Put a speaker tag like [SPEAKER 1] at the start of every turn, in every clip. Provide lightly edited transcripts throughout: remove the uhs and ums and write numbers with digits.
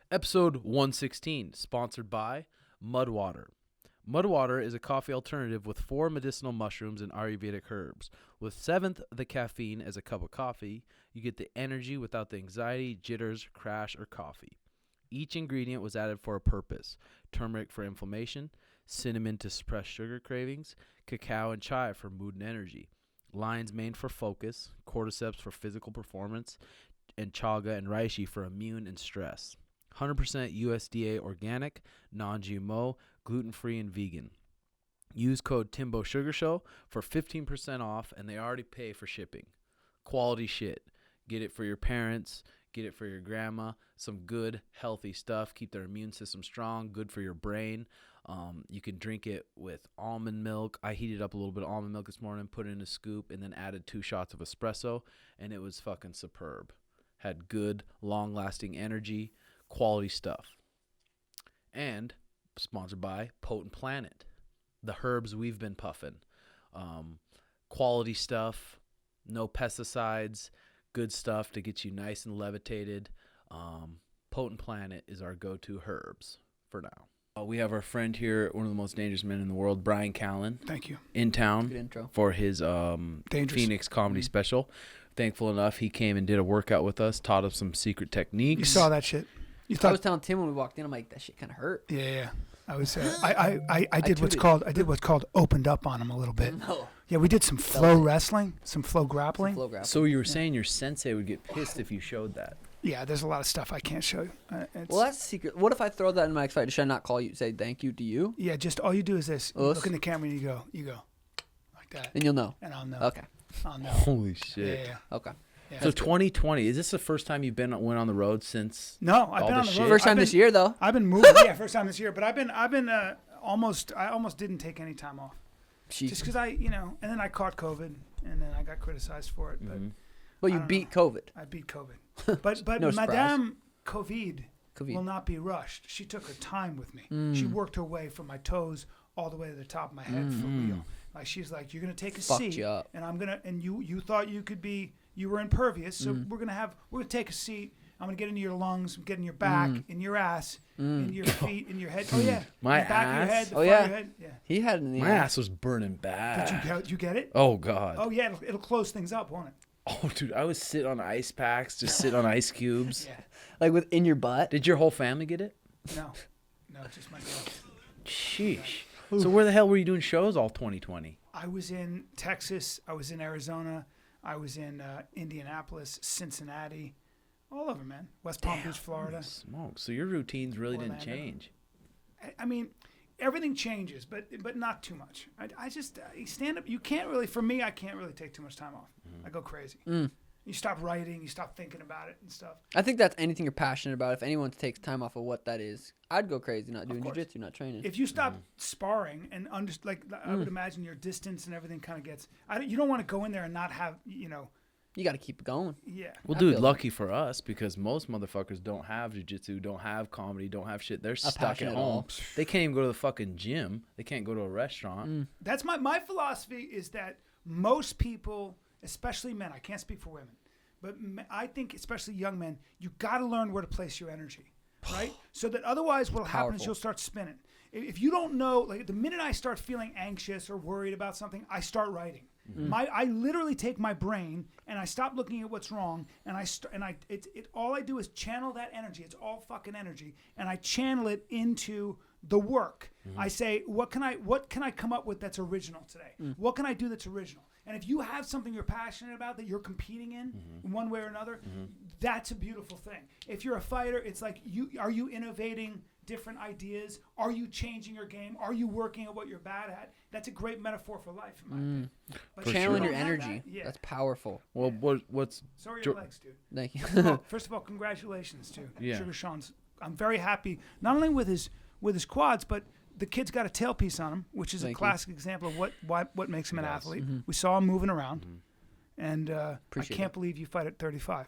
[SPEAKER 1] Episode 116, sponsored by Mudwater. Mudwater is a coffee alternative with 4 medicinal mushrooms and Ayurvedic herbs. With 7th, the caffeine as a cup of coffee, you get the energy without the anxiety, jitters, crash, or coffee. Each ingredient was added for a purpose. Turmeric for inflammation, cinnamon to suppress sugar cravings, cacao and chai for mood and energy, lion's mane for focus, cordyceps for physical performance, and chaga and reishi for immune and stress. 100% USDA organic, non-GMO, gluten-free, and vegan. Use code Timbo Sugar Show for 15% off, and they already pay for shipping. Quality shit. Get it for your parents. Get it for your grandma. Some good, healthy stuff. Keep their immune system strong. Good for your brain. You can drink it with almond milk. I heated up a little bit of almond milk this morning, put it in a scoop, and then added 2 shots of espresso, and it was fucking superb. Had good, long-lasting energy. Quality stuff. And sponsored by Potent Planet, the herbs we've been puffing. Quality stuff, no pesticides, good stuff to get you nice and levitated. Potent Planet is our go-to herbs for now. We have our friend here, one of the most dangerous men in the world, Bryan Callen.
[SPEAKER 2] Thank you.
[SPEAKER 1] In town
[SPEAKER 3] Good intro.
[SPEAKER 1] for his Phoenix comedy special. Thankful enough, he came and did a workout with us, taught us some secret techniques.
[SPEAKER 2] You saw that shit.
[SPEAKER 3] I was telling Tim when we walked in, I'm like, that shit kind of hurt.
[SPEAKER 2] Yeah. I was. I did what's called opened up on him a little bit.
[SPEAKER 3] No.
[SPEAKER 2] Yeah, we did some flow wrestling, some flow grappling.
[SPEAKER 1] So you were saying your sensei would get pissed if you showed that?
[SPEAKER 2] Yeah, there's a lot of stuff I can't show you.
[SPEAKER 3] Well, that's secret. What if I throw that in my next fight? Should I not call you, say thank you to you?
[SPEAKER 2] Yeah, just all you do is this. You look in the camera and you go like that.
[SPEAKER 3] And you'll know.
[SPEAKER 2] And I'll know.
[SPEAKER 3] Okay.
[SPEAKER 2] I'll know.
[SPEAKER 1] Holy shit.
[SPEAKER 2] Yeah.
[SPEAKER 3] Okay.
[SPEAKER 2] Yeah.
[SPEAKER 1] So 2020, is this the first time you've went on the road since?
[SPEAKER 2] No, I've been on the road.
[SPEAKER 3] First time this year, though.
[SPEAKER 2] I've been moving. Yeah, first time this year. But I've been I almost didn't take any time off. Just because and then I caught COVID, and then I got criticized for it.
[SPEAKER 3] But you beat COVID.
[SPEAKER 2] I beat COVID. But
[SPEAKER 3] No
[SPEAKER 2] Madame COVID will not be rushed. She took her time with me. She worked her way from my toes all the way to the top of my head for real. Like she's like, you're gonna take a seat,
[SPEAKER 3] you up.
[SPEAKER 2] and I'm gonna, and you thought you were impervious, so we're gonna take a seat. I'm gonna get into your lungs, get in your back, in your ass, in your feet, in your head. Oh yeah,
[SPEAKER 1] my
[SPEAKER 2] the back
[SPEAKER 1] ass.
[SPEAKER 2] of your head, the
[SPEAKER 3] Oh
[SPEAKER 2] front
[SPEAKER 3] yeah.
[SPEAKER 2] of your head. Yeah.
[SPEAKER 3] He had it in the
[SPEAKER 1] My ass was burning bad.
[SPEAKER 2] Did you get it?
[SPEAKER 1] Oh god.
[SPEAKER 2] Oh yeah, it'll close things up, won't it?
[SPEAKER 1] Oh dude, I would sit on ice packs, just sit on ice cubes.
[SPEAKER 2] Yeah.
[SPEAKER 3] Like within your butt.
[SPEAKER 1] Did your whole family get it?
[SPEAKER 2] No, just my girl.
[SPEAKER 1] Sheesh. So where the hell were you doing shows all 2020?
[SPEAKER 2] I was in Texas. I was in Arizona. I was in Indianapolis, Cincinnati, all over, man. West Palm Beach, Florida.
[SPEAKER 1] Smoke. So your routines really
[SPEAKER 2] Orlando.
[SPEAKER 1] didn't change.
[SPEAKER 2] I mean, everything changes, but not too much. I just stand up. You can't really. For me, I can't really take too much time off. I go crazy. You stop writing. You stop thinking about it and stuff.
[SPEAKER 3] I think that's anything you're passionate about. If anyone takes time off of what that is, I'd go crazy not doing jiu-jitsu, not training.
[SPEAKER 2] If you stop sparring and I would imagine your distance and everything kind of gets. You don't want to go in there and not have
[SPEAKER 3] You got to keep it going.
[SPEAKER 2] Yeah.
[SPEAKER 1] Well, dude, lucky for us because most motherfuckers don't have jiu-jitsu, don't have comedy, don't have shit. They're stuck at home. They can't even go to the fucking gym. They can't go to a restaurant.
[SPEAKER 2] That's my philosophy is that most people, especially men, I can't speak for women, but I think especially young men, you got to learn where to place your energy, right? So that otherwise what'll happen is you'll start spinning. If you don't know, like the minute I start feeling anxious or worried about something, I start writing. I literally take my brain and I stop looking at what's wrong and all I do is channel that energy. It's all fucking energy, and I channel it into the work. I say, what can I come up with that's original today? What can I do that's original? And if you have something you're passionate about that you're competing in one way or another, that's a beautiful thing. If you're a fighter, it's like are you innovating different ideas? Are you changing your game? Are you working at what you're bad at? That's a great metaphor for life, in my opinion. But
[SPEAKER 3] channeling your energy.
[SPEAKER 2] That,
[SPEAKER 3] that's powerful.
[SPEAKER 1] Well, what's...
[SPEAKER 2] So are your legs, dude.
[SPEAKER 3] Thank you.
[SPEAKER 2] First of all, congratulations to
[SPEAKER 1] Yeah.
[SPEAKER 2] Sugar Sean's. I'm very happy, not only with his quads, but the kid's got a tailpiece on him, which is a classic example of what makes him an athlete. We saw him moving around, and I can't believe you fight at 35.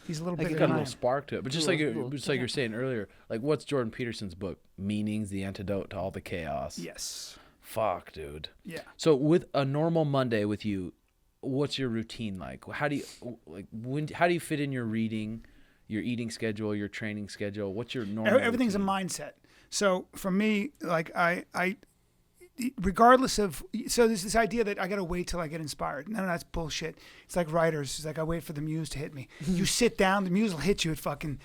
[SPEAKER 2] He's a little
[SPEAKER 1] Like
[SPEAKER 2] bigger
[SPEAKER 1] it got a
[SPEAKER 2] than I
[SPEAKER 1] little
[SPEAKER 2] am.
[SPEAKER 1] spark to it. But just like you're saying earlier, like what's Jordan Peterson's book? Meanings, the antidote to all the chaos.
[SPEAKER 2] Yes.
[SPEAKER 1] Fuck, dude.
[SPEAKER 2] Yeah.
[SPEAKER 1] So with a normal Monday with you, what's your routine like? How do you fit in your reading, your eating schedule, your training schedule? What's your normal
[SPEAKER 2] Everything's
[SPEAKER 1] routine?
[SPEAKER 2] a mindset. So for me, like I regardless of, so there's this idea that I got to wait till I get inspired. No, that's bullshit. It's like writers. It's like I wait for the muse to hit me. You sit down, the muse will hit you at fucking,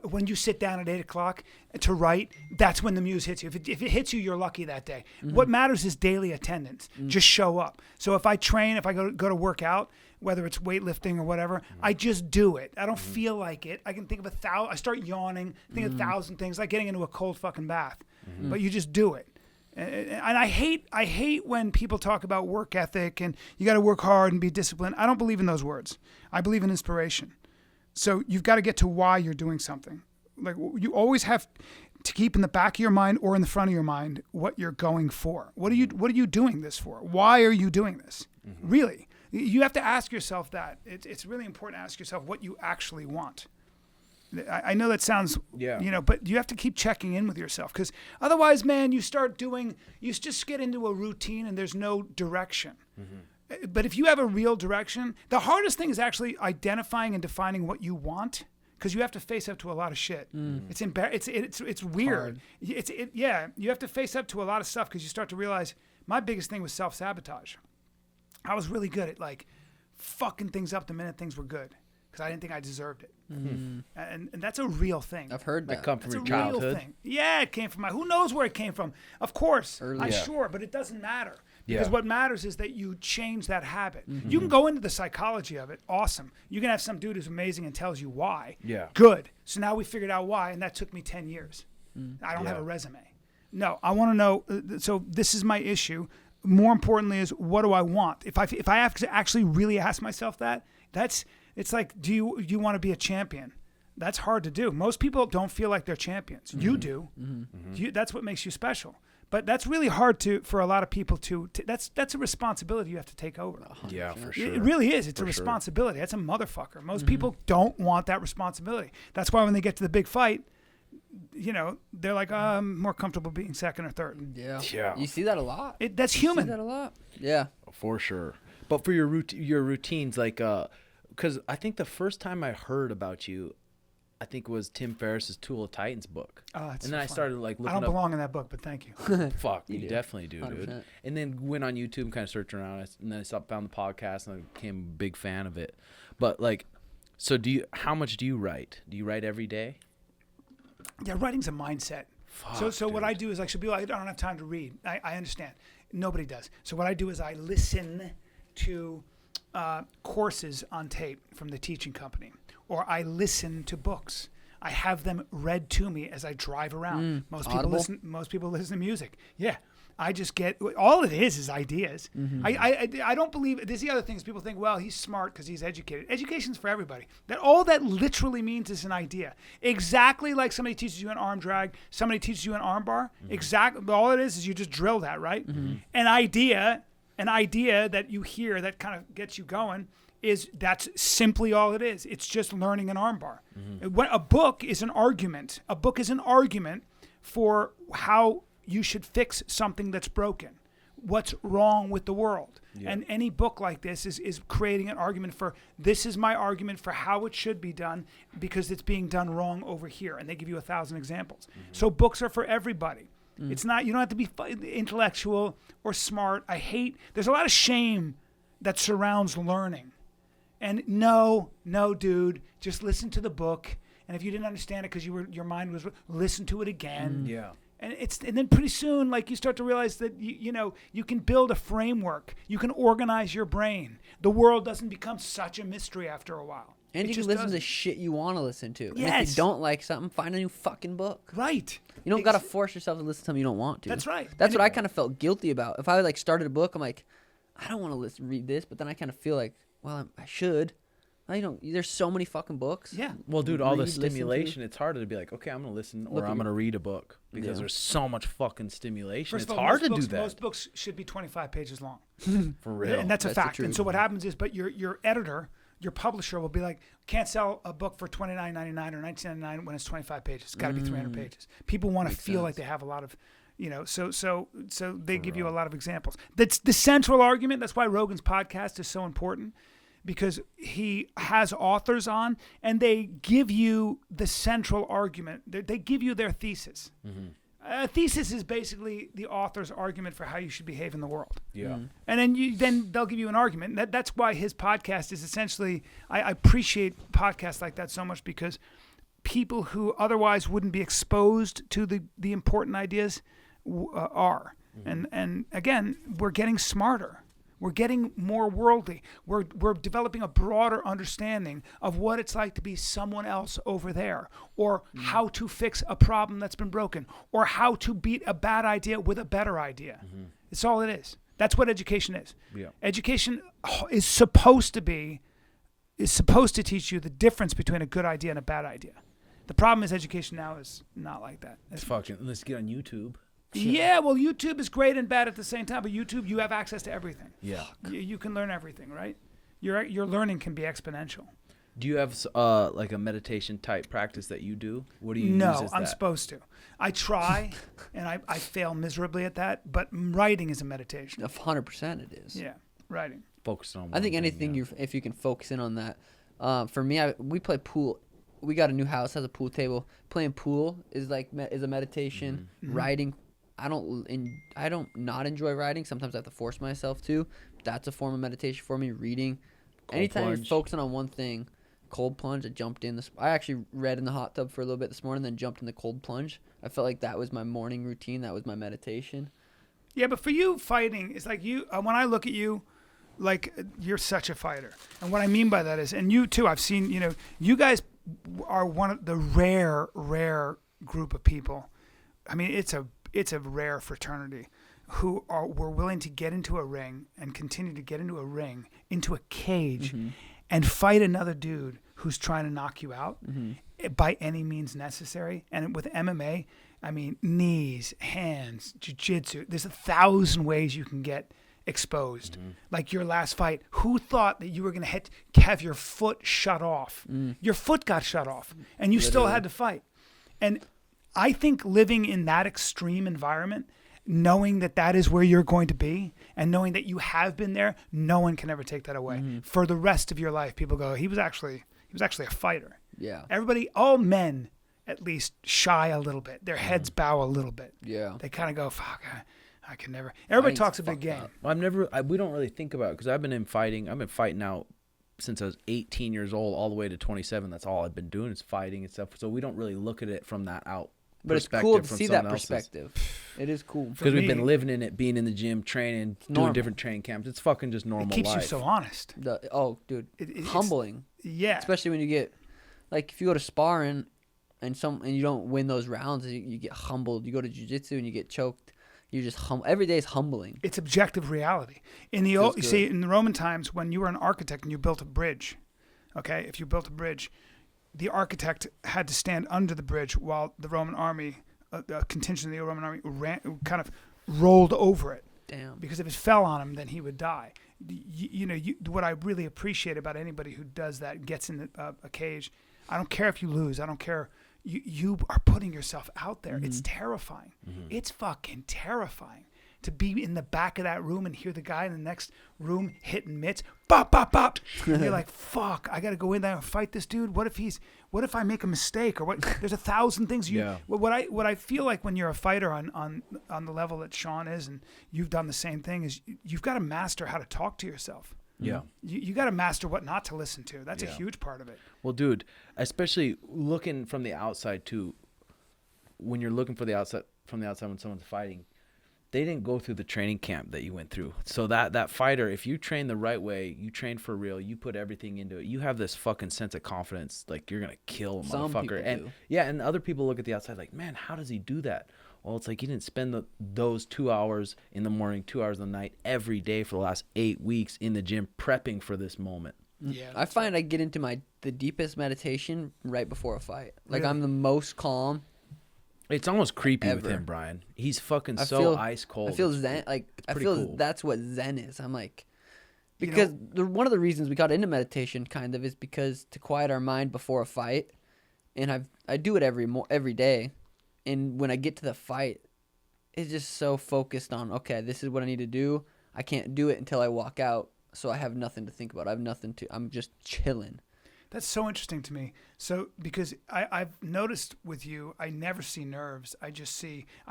[SPEAKER 2] when you sit down at 8 o'clock to write, that's when the muse hits you. If it hits you, you're lucky that day. What matters is daily attendance. Just show up. So if I train, if I go to work out, whether it's weightlifting or whatever, I just do it. I don't feel like it. I can think of I start yawning, think of 1,000 things, like getting into a cold fucking bath. But you just do it. And I hate when people talk about work ethic and you got to work hard and be disciplined. I don't believe in those words. I believe in inspiration. So you've got to get to why you're doing something. Like you always have to keep in the back of your mind or in the front of your mind what you're going for. What are you doing this for? Why are you doing this? Really, you have to ask yourself that. It's really important to ask yourself what you actually want. I know that sounds, but you have to keep checking in with yourself because otherwise, man, you just get into a routine and there's no direction. But if you have a real direction, the hardest thing is actually identifying and defining what you want because you have to face up to a lot of shit. It's weird. You have to face up to a lot of stuff because you start to realize my biggest thing was self-sabotage. I was really good at like fucking things up the minute things were good because I didn't think I deserved it. And that's a real thing.
[SPEAKER 3] I've heard that.
[SPEAKER 1] Come from
[SPEAKER 2] It's
[SPEAKER 1] your
[SPEAKER 2] a
[SPEAKER 1] childhood.
[SPEAKER 2] real thing. Yeah, it came from who knows where it came from. Of course, I'm sure, but it doesn't matter. Because what matters is that you change that habit. You can go into the psychology of it. Awesome. You can have some dude who's amazing and tells you why.
[SPEAKER 1] Yeah.
[SPEAKER 2] Good. So now we figured out why, and that took me 10 years. I don't have a resume. No, I want to know. So this is my issue. More importantly is what do I want? If I have to actually really ask myself that, it's like, do you want to be a champion? That's hard to do. Most people don't feel like they're champions. You do. That's what makes you special. But that's really hard for a lot of people to that's a responsibility you have to take over.
[SPEAKER 1] Yeah, for sure.
[SPEAKER 2] It really is. It's a responsibility. That's a motherfucker. Most people don't want that responsibility. That's why when they get to the big fight, they're like, I'm more comfortable being second or third.
[SPEAKER 3] Yeah. You see that a lot.
[SPEAKER 2] That's human.
[SPEAKER 3] You see that a lot. Yeah.
[SPEAKER 1] For sure. But for your routines, like, because I think the first time I heard about you, I think was Tim Ferriss's Tool of Titans book. And then I started like looking
[SPEAKER 2] I don't belong in that book, but thank you.
[SPEAKER 1] Fuck, you definitely do,
[SPEAKER 3] 100%.
[SPEAKER 1] dude. And then went on YouTube and kind of searched around, and then I found the podcast, and I became a big fan of it. But like, so how much do you write? Do you write every day?
[SPEAKER 2] Yeah, writing's a mindset.
[SPEAKER 1] Fuck,
[SPEAKER 2] So what I do is like, so people, I don't have time to read. I understand. Nobody does. So what I do is I listen to courses on tape from the teaching company, or I listen to books. I have them read to me as I drive around. Most people listen to music. Yeah. I just get, all it is ideas. I don't believe, this is the other thing is people think, well, he's smart because he's educated. Education's for everybody. All that literally means is an idea. Exactly like somebody teaches you an arm drag, somebody teaches you an arm bar. Exactly. All it is you just drill that, right? An idea that you hear that kind of gets you going that's simply all it is. It's just learning an arm bar. A book is an argument. A book is an argument for how you should fix something that's broken. What's wrong with the world? Yeah. And any book like this is creating an argument for, this is my argument for how it should be done because it's being done wrong over here. And they give you 1,000 examples. So books are for everybody. It's not, you don't have to be intellectual or smart. There's a lot of shame that surrounds learning. And no, dude, just listen to the book. And if you didn't understand it because your mind was, listen to it again.
[SPEAKER 1] Yeah.
[SPEAKER 2] And then pretty soon, like, you start to realize that you can build a framework. You can organize your brain. The world doesn't become such a mystery after a while.
[SPEAKER 3] And you can listen to shit you want to listen to.
[SPEAKER 2] Yes.
[SPEAKER 3] And if you don't like something, find a new fucking book.
[SPEAKER 2] Right.
[SPEAKER 3] You don't got to force yourself to listen to something you don't want to.
[SPEAKER 2] That's right.
[SPEAKER 3] That's what I kind of felt guilty about. If I like started a book, I'm like, I don't want to read this, but then I kind of feel like, well, I should. There's so many fucking books.
[SPEAKER 2] Yeah.
[SPEAKER 1] Well, dude, all the stimulation, it's harder to be like, okay, I'm going to listen or I'm going to read a book because there's so much fucking stimulation.
[SPEAKER 2] First
[SPEAKER 1] it's
[SPEAKER 2] of all,
[SPEAKER 1] hard to
[SPEAKER 2] do
[SPEAKER 1] that.
[SPEAKER 2] Most books should be 25 pages long.
[SPEAKER 1] For real.
[SPEAKER 2] And that's a fact. And so what happens is, but your editor your publisher will be like, can't sell a book for $29.99 or $19.99 when it's 25 pages. It's got to be 300 pages. People want to feel like they have a lot of, so they give you a lot of examples. That's the central argument. That's why Rogan's podcast is so important, because he has authors on and they give you the central argument. They give you their thesis. Mm-hmm. A thesis is basically the author's argument for how you should behave in the world.
[SPEAKER 1] Yeah. Mm-hmm.
[SPEAKER 2] And then they'll give you an argument. That's why his podcast is essentially, I appreciate podcasts like that so much, because people who otherwise wouldn't be exposed to the important ideas are. Mm-hmm. And again, we're getting smarter. We're getting more worldly. We're developing a broader understanding of what it's like to be someone else over there, or how to fix a problem that's been broken, or how to beat a bad idea with a better idea. Mm-hmm. It's all it is. That's what education is. Yeah. Education is supposed to teach you the difference between a good idea and a bad idea. The problem is education now is not like that.
[SPEAKER 1] It's fucking. Let's get on YouTube.
[SPEAKER 2] Yeah, well, YouTube is great and bad at the same time, but YouTube, you have access to everything.
[SPEAKER 1] Yeah.
[SPEAKER 2] You can learn everything, right? Your learning can be exponential.
[SPEAKER 1] Do you have like a meditation type practice that you do? What do you use as that?
[SPEAKER 2] No, I'm supposed to. I try, and I fail miserably at that, but writing is a meditation.
[SPEAKER 3] 100% it is.
[SPEAKER 2] Yeah, writing.
[SPEAKER 1] Focus on one
[SPEAKER 3] I think anything
[SPEAKER 1] thing,
[SPEAKER 3] if you can focus in on that. For me, we play pool. We got a new house, has a pool table. Playing pool is a meditation. Mm-hmm. Writing, I don't not enjoy writing. Sometimes I have to force myself to. That's a form of meditation for me. Reading. Anytime you're focusing on one thing. Cold plunge. I jumped in I actually read in the hot tub for a little bit this morning, then jumped in the cold plunge. I felt like that was my morning routine. That was my meditation.
[SPEAKER 2] Yeah, but for you, fighting is like you. When I look at you, like you're such a fighter. And what I mean by that is, and you too. I've seen. You guys are one of the rare group of people. I mean, it's a rare fraternity who were willing to get into a ring and continue to get into a ring, into a cage, mm-hmm. and fight another dude who's trying to knock you out mm-hmm. by any means necessary. And with MMA, I mean, knees, hands, jiu-jitsu, there's 1,000 ways you can get exposed. Mm-hmm. Like your last fight, who thought that you were going to have your foot shut off? Mm. Your foot got shut off, and you still had to fight. And I think living in that extreme environment, knowing that is where you're going to be, and knowing that you have been there, no one can ever take that away. Mm-hmm. For the rest of your life, people go, he was actually a fighter.
[SPEAKER 3] Yeah.
[SPEAKER 2] Everybody, all men, at least shy a little bit. Their heads bow a little bit.
[SPEAKER 3] Yeah.
[SPEAKER 2] They kind of go, fuck, I can never. Everybody talks a big game.
[SPEAKER 1] Well, we don't really think about it, because I've been fighting now since I was 18 years old all the way to 27. That's all I've been doing is fighting and stuff. So we don't really look at it from that out.
[SPEAKER 3] But it's cool to see that perspective. It is cool.
[SPEAKER 1] Because we've been living in it, being in the gym, training, doing different training camps. It's fucking just normal life.
[SPEAKER 2] It keeps you so honest.
[SPEAKER 3] Dude. Humbling.
[SPEAKER 2] Yeah.
[SPEAKER 3] Especially when you get, like, if you go to sparring and you don't win those rounds, you get humbled. You go to jiu-jitsu and you get choked. You're just every day is humbling.
[SPEAKER 2] It's objective reality. In the Roman times, when you were an architect and you built a bridge, okay, if you built a bridge, the architect had to stand under the bridge while the Roman army, a contingent of the Roman army, kind of rolled over it.
[SPEAKER 3] Damn.
[SPEAKER 2] Because if it fell on him, then he would die. What I really appreciate about anybody who does that and gets in a cage, I don't care if you lose. I don't care. You are putting yourself out there. Mm-hmm. It's terrifying. Mm-hmm. It's fucking terrifying to be in the back of that room and hear the guy in the next room hitting mitts, bop, bop, bop. And you're like, fuck, I got to go in there and fight this dude. What if I make a mistake, or what? There's 1,000 things. What I feel like when you're a fighter on the level that Sean is, and you've done the same thing, is you've got to master how to talk to yourself.
[SPEAKER 1] Yeah.
[SPEAKER 2] You got to master what not to listen to. That's a huge part of it.
[SPEAKER 1] Well, dude, especially looking from the outside too, when you're looking from the outside when someone's fighting, they didn't go through the training camp that you went through. So that fighter, if you train the right way, you train for real, you put everything into it, you have this fucking sense of confidence, like you're going to kill a motherfucker. And yeah, and other people look at the outside like, man, how does he do that? Well, it's like he didn't spend those 2 hours in the morning, 2 hours in the night every day for the last 8 weeks in the gym prepping for this moment.
[SPEAKER 2] Yeah,
[SPEAKER 3] I find I get into the deepest meditation right before a fight. Like, really? I'm the most calm.
[SPEAKER 1] It's almost creepy ever. With him, Bryan. He's fucking ice cold.
[SPEAKER 3] I feel zen. Like, I feel cool. That's what zen is. I'm like, Because one of the reasons we got into meditation kind of is because to quiet our mind before a fight, and I do it every day, and when I get to the fight, it's just so focused on, okay, this is what I need to do. I can't do it until I walk out, so I have nothing to think about. I'm just chilling.
[SPEAKER 2] That's so interesting to me. So because I've noticed with you, I never see nerves. I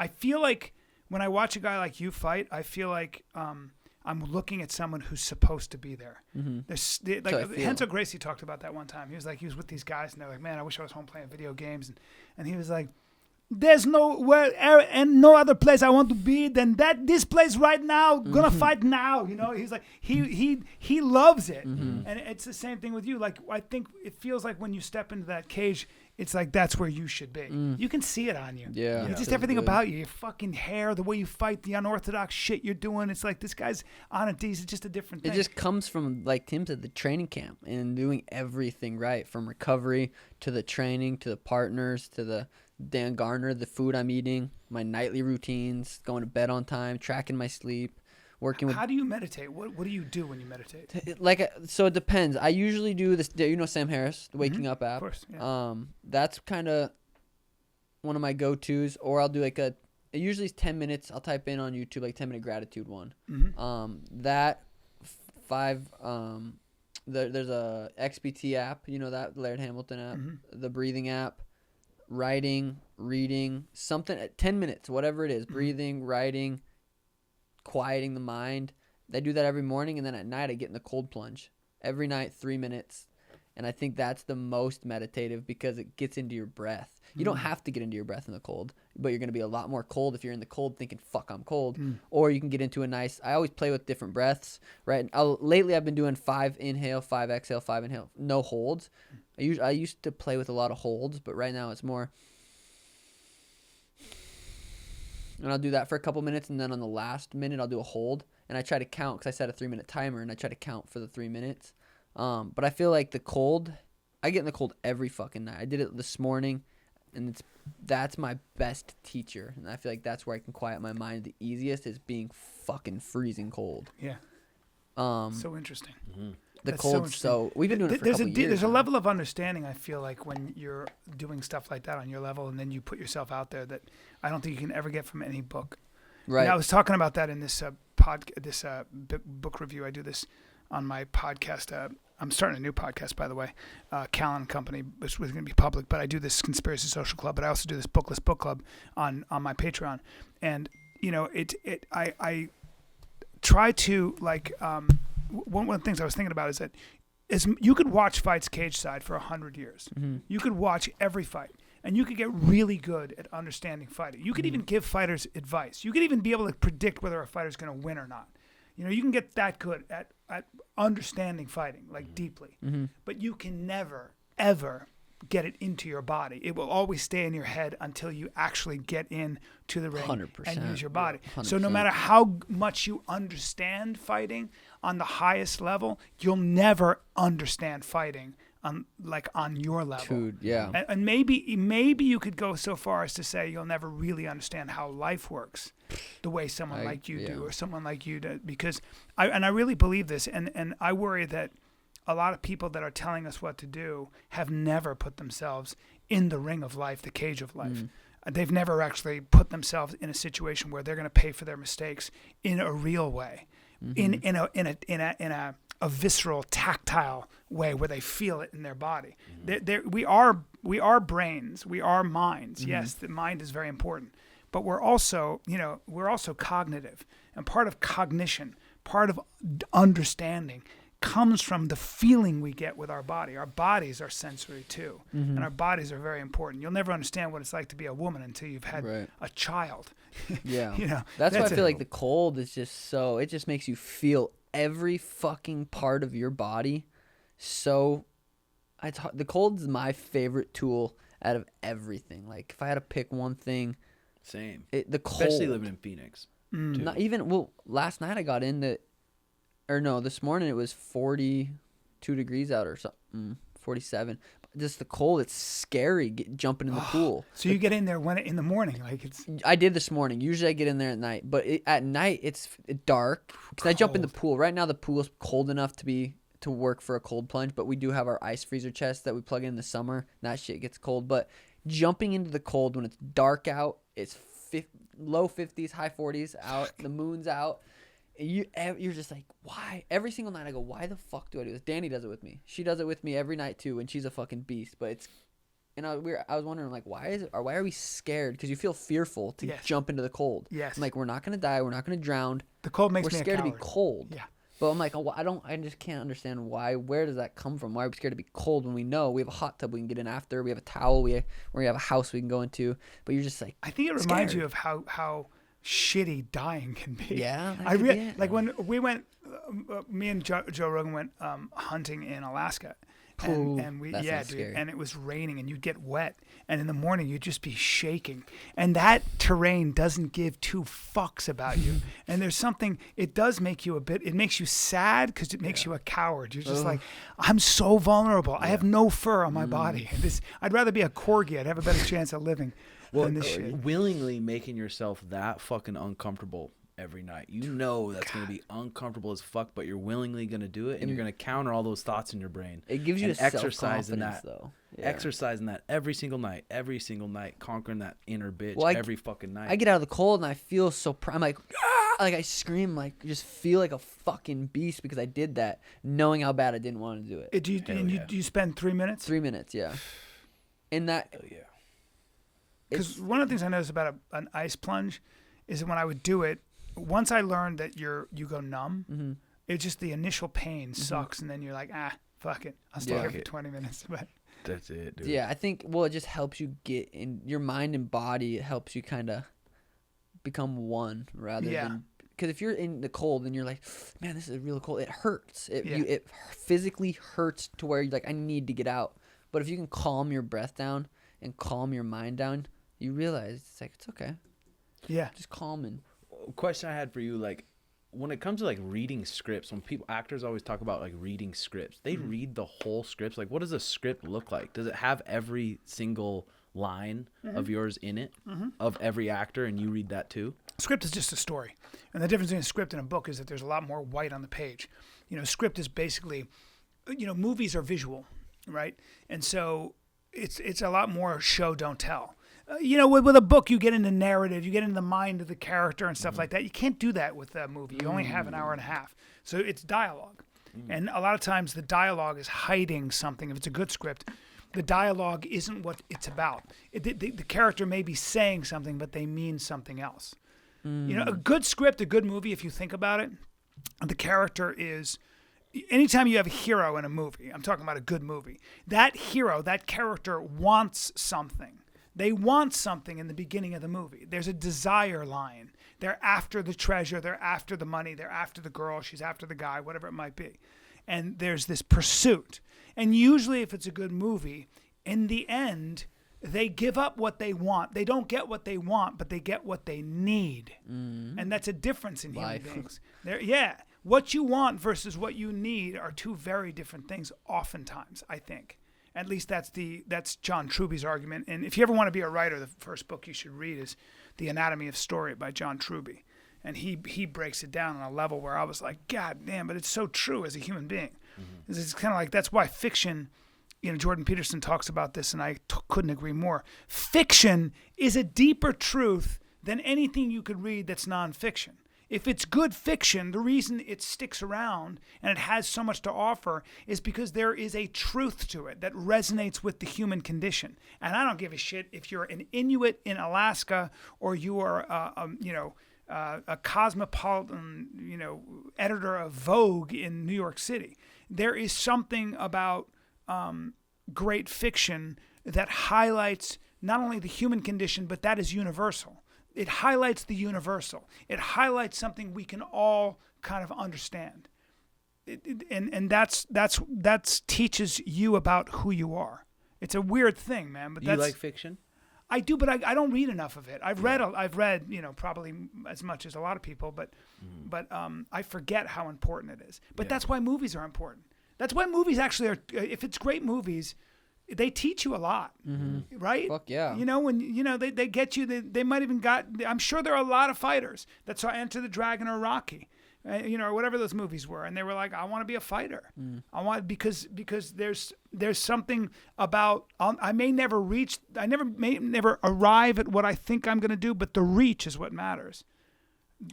[SPEAKER 2] feel like when I watch a guy like you fight, I feel like I'm looking at someone who's supposed to be there.
[SPEAKER 3] Mm-hmm.
[SPEAKER 2] Henzo Gracie talked about that one time. He was with these guys and they're like, man, I wish I was home playing video games. And he was like, there's nowhere and no other place I want to be than this place right now. Gonna fight now, He's like he loves it, and it's the same thing with you. Like I think it feels like when you step into that cage, it's like that's where you should be. You can see it on you.
[SPEAKER 3] Yeah,
[SPEAKER 2] it's just everything about you. Your fucking hair, the way you fight, the unorthodox shit you're doing. It's like this guy's on a D's. It's just a different thing.
[SPEAKER 3] It just comes from, like Tim said, the training camp and doing everything right, from recovery to the training to the partners to the Dan Garner, the food I'm eating, my nightly routines, going to bed on time, tracking my sleep, working with.
[SPEAKER 2] How do you meditate? What do you do when you meditate?
[SPEAKER 3] So it depends. I usually do this. Sam Harris, the Waking Up app.
[SPEAKER 2] Of course. Yeah.
[SPEAKER 3] That's kind of one of my go-tos. Or I'll do it usually it's 10 minutes. I'll type in on YouTube 10-minute gratitude one. There's a XBT app. That Laird Hamilton app, the breathing app. Writing, reading, something at 10 minutes, whatever it is, breathing, writing, quieting the mind. I do that every morning, and then at night I get in the cold plunge. Every night, 3 minutes. And I think that's the most meditative because it gets into your breath. You don't have to get into your breath in the cold, but you're going to be a lot more cold if you're in the cold thinking, fuck, I'm cold. Or you can get into I always play with different breaths, right? Lately I've been doing 5 inhale, 5 exhale, 5 inhale, no holds. I used to play with a lot of holds, but right now it's more. And I'll do that for a couple minutes, and then on the last minute I'll do a hold, and I try to count because I set a 3-minute timer, and I try to count for the 3 minutes. But I feel like the cold, I get in the cold every fucking night. I did it this morning, and that's my best teacher, and I feel like that's where I can quiet my mind the easiest is being fucking freezing cold.
[SPEAKER 2] Yeah. So interesting.
[SPEAKER 3] The cold, so we've been doing it for a couple years.
[SPEAKER 2] There's a level of understanding, I feel like, when you're doing stuff like that on your level, and then you put yourself out there that I don't think you can ever get from any book.
[SPEAKER 3] Right.
[SPEAKER 2] And I was talking about that in this book review. I do this on my podcast. I'm starting a new podcast, by the way, Callen Company, which was going to be public, but I do this Conspiracy Social Club, but I also do this Bookless Book Club on my Patreon. And, I try to, one of the things I was thinking about is that you could watch fights cage side for 100 years. You could watch every fight, and you could get really good at understanding fighting. You could even give fighters advice. You could even be able to predict whether a fighter's going to win or not. You can get that good at understanding fighting, deeply. But you can never, ever get it into your body. It will always stay in your head until you actually get into the ring
[SPEAKER 3] 100%.
[SPEAKER 2] and use your body.
[SPEAKER 3] 100%.
[SPEAKER 2] So no matter how much you understand fighting on the highest level, you'll never understand fighting on your level.
[SPEAKER 3] Dude, yeah.
[SPEAKER 2] And maybe you could go so far as to say you'll never really understand how life works the way someone like you do, or someone like you do, because I really believe this, and I worry that a lot of people that are telling us what to do have never put themselves in the ring of life, the cage of life. They've never actually put themselves in a situation where they're going to pay for their mistakes in a real way, in a visceral, tactile way where they feel it in their body. We are brains, we are minds. Yes, the mind is very important, but we're also cognitive, and part of cognition, part of understanding, comes from the feeling we get with our body. Our bodies are sensory too, and our bodies are very important. You'll never understand what it's like to be a woman until you've had a child.
[SPEAKER 3] Yeah. That's why I feel like the cold is just it just makes you feel every fucking part of your body. So the cold is my favorite tool out of everything. Like if I had to pick one thing,
[SPEAKER 1] same.
[SPEAKER 3] The cold.
[SPEAKER 1] Especially living in Phoenix.
[SPEAKER 3] Not even last night I got into. Or no, this morning it was 42 degrees out or something, 47. just the cold. It's scary jumping in the pool.
[SPEAKER 2] So you get in there in the morning, like it's.
[SPEAKER 3] I did this morning. Usually I get in there at night, but at night it's dark because I jump in the pool. Right now the pool is cold enough to work for a cold plunge, but we do have our ice freezer chest that we plug in the summer. That shit gets cold, but jumping into the cold when it's dark out, it's low 50s, high 40s out. The moon's out. You're just like, why? Every single night I go, why the fuck do I do this? Danny does it with me. She does it with me every night too, and she's a fucking beast. But it's, and I was wondering like, why are we scared? Because you feel fearful to jump into the cold.
[SPEAKER 2] Yes.
[SPEAKER 3] I'm like, we're not gonna die. We're not gonna drown.
[SPEAKER 2] The cold makes
[SPEAKER 3] we're
[SPEAKER 2] me
[SPEAKER 3] scared
[SPEAKER 2] a coward.
[SPEAKER 3] to be cold.
[SPEAKER 2] Yeah.
[SPEAKER 3] But I'm like, I just can't understand why. Where does that come from? Why are we scared to be cold when we know we have a hot tub we can get in after? We have a towel. We have a house we can go into. But you're just like,
[SPEAKER 2] I think it reminds you of how shitty dying can be.
[SPEAKER 3] Yeah.
[SPEAKER 2] Like when we went, me and Joe Rogan went hunting in Alaska. And we dude,
[SPEAKER 3] scary.
[SPEAKER 2] and it was raining and you'd get wet and in the morning you'd just be shaking and that terrain doesn't give two fucks about you and there's something, it does make you it makes you sad because it makes you a coward. You're just like, I'm so vulnerable. I have no fur on my body. I'd rather be a corgi. I'd have a better chance of living than this shit.
[SPEAKER 1] Willingly making yourself that fucking uncomfortable every night. You know that's going to be uncomfortable as fuck, but you're willingly going to do it, and you're going to counter all those thoughts in your brain.
[SPEAKER 3] It gives you a
[SPEAKER 1] exercising
[SPEAKER 3] self-confidence,
[SPEAKER 1] that,
[SPEAKER 3] though. Yeah.
[SPEAKER 1] Exercising that every single night, conquering that inner bitch every fucking night.
[SPEAKER 3] I get out of the cold and I feel so I'm like, ah! Like I scream, like just feel like a fucking beast because I did that, knowing how bad I didn't want to do it.
[SPEAKER 2] Do you spend 3 minutes?
[SPEAKER 3] 3 minutes, yeah. And that.
[SPEAKER 1] Hell yeah.
[SPEAKER 2] Because one of the things I noticed about an ice plunge is that when I would do it, once I learned that you go numb, it's just the initial pain sucks, and then you're like, fuck it, I'll stay here for 20 minutes. But
[SPEAKER 1] that's it, dude.
[SPEAKER 3] Yeah, I think it just helps you get in your mind and body. It helps you kind of become one rather than because if you're in the cold and you're like, man, this is real cold, it hurts. It physically hurts to where you're like, I need to get out. But if you can calm your breath down and calm your mind down, you realize it's okay.
[SPEAKER 2] Yeah,
[SPEAKER 3] just calming.
[SPEAKER 1] Question I had for you, like when it comes to like reading scripts, when actors always talk about like reading scripts, they read the whole scripts. Like, what does a script look like? Does it have every single line of yours in it, of every actor, and you read that too?
[SPEAKER 2] Script is just a story, and the difference between a script and a book is that there's a lot more white on the page. Script is basically, movies are visual, right? And so it's a lot more show don't tell. With a book, you get into narrative, you get into the mind of the character and stuff like that. You can't do that with a movie. You only have an hour and a half. So it's dialogue. And a lot of times the dialogue is hiding something. If it's a good script, the dialogue isn't what it's about. The character may be saying something, but they mean something else. A good script, a good movie, if you think about it, the character is... Anytime you have a hero in a movie, I'm talking about a good movie, that hero, that character wants something. They want something in the beginning of the movie. There's a desire line. They're after the treasure. They're after the money. They're after the girl. She's after the guy, whatever it might be. And there's this pursuit. And usually if it's a good movie, in the end, they give up what they want. They don't get what they want, but they get what they need. And that's a difference in human beings. What you want versus what you need are two very different things oftentimes, I think. At least that's John Truby's argument. And if you ever want to be a writer, the first book you should read is The Anatomy of Story by John Truby. And he breaks it down on a level where I was like, God damn, but it's so true as a human being. It's kind of like, that's why fiction, Jordan Peterson talks about this, and I couldn't agree more. Fiction is a deeper truth than anything you could read that's nonfiction. If it's good fiction, the reason it sticks around and it has so much to offer is because there is a truth to it that resonates with the human condition. And I don't give a shit if you're an Inuit in Alaska or you are, a cosmopolitan, editor of Vogue in New York City. There is something about great fiction that highlights not only the human condition, but that is universal. It highlights the universal. It highlights something we can all kind of understand. And that's teaches you about who you are. It's a weird thing, man. But
[SPEAKER 1] you like fiction?
[SPEAKER 2] I do, but I don't read enough of it. I've read probably as much as a lot of people, but I forget how important it is. But that's why movies are important. That's why movies actually are. If it's great movies, they teach you a lot, right?
[SPEAKER 3] Fuck yeah.
[SPEAKER 2] You know, when they get you, they might even I'm sure there are a lot of fighters that saw Enter the Dragon or Rocky, or whatever those movies were, and they were like, I want to be a fighter. I want because there's something about I may never arrive at what I think I'm going to do, but the reach is what matters.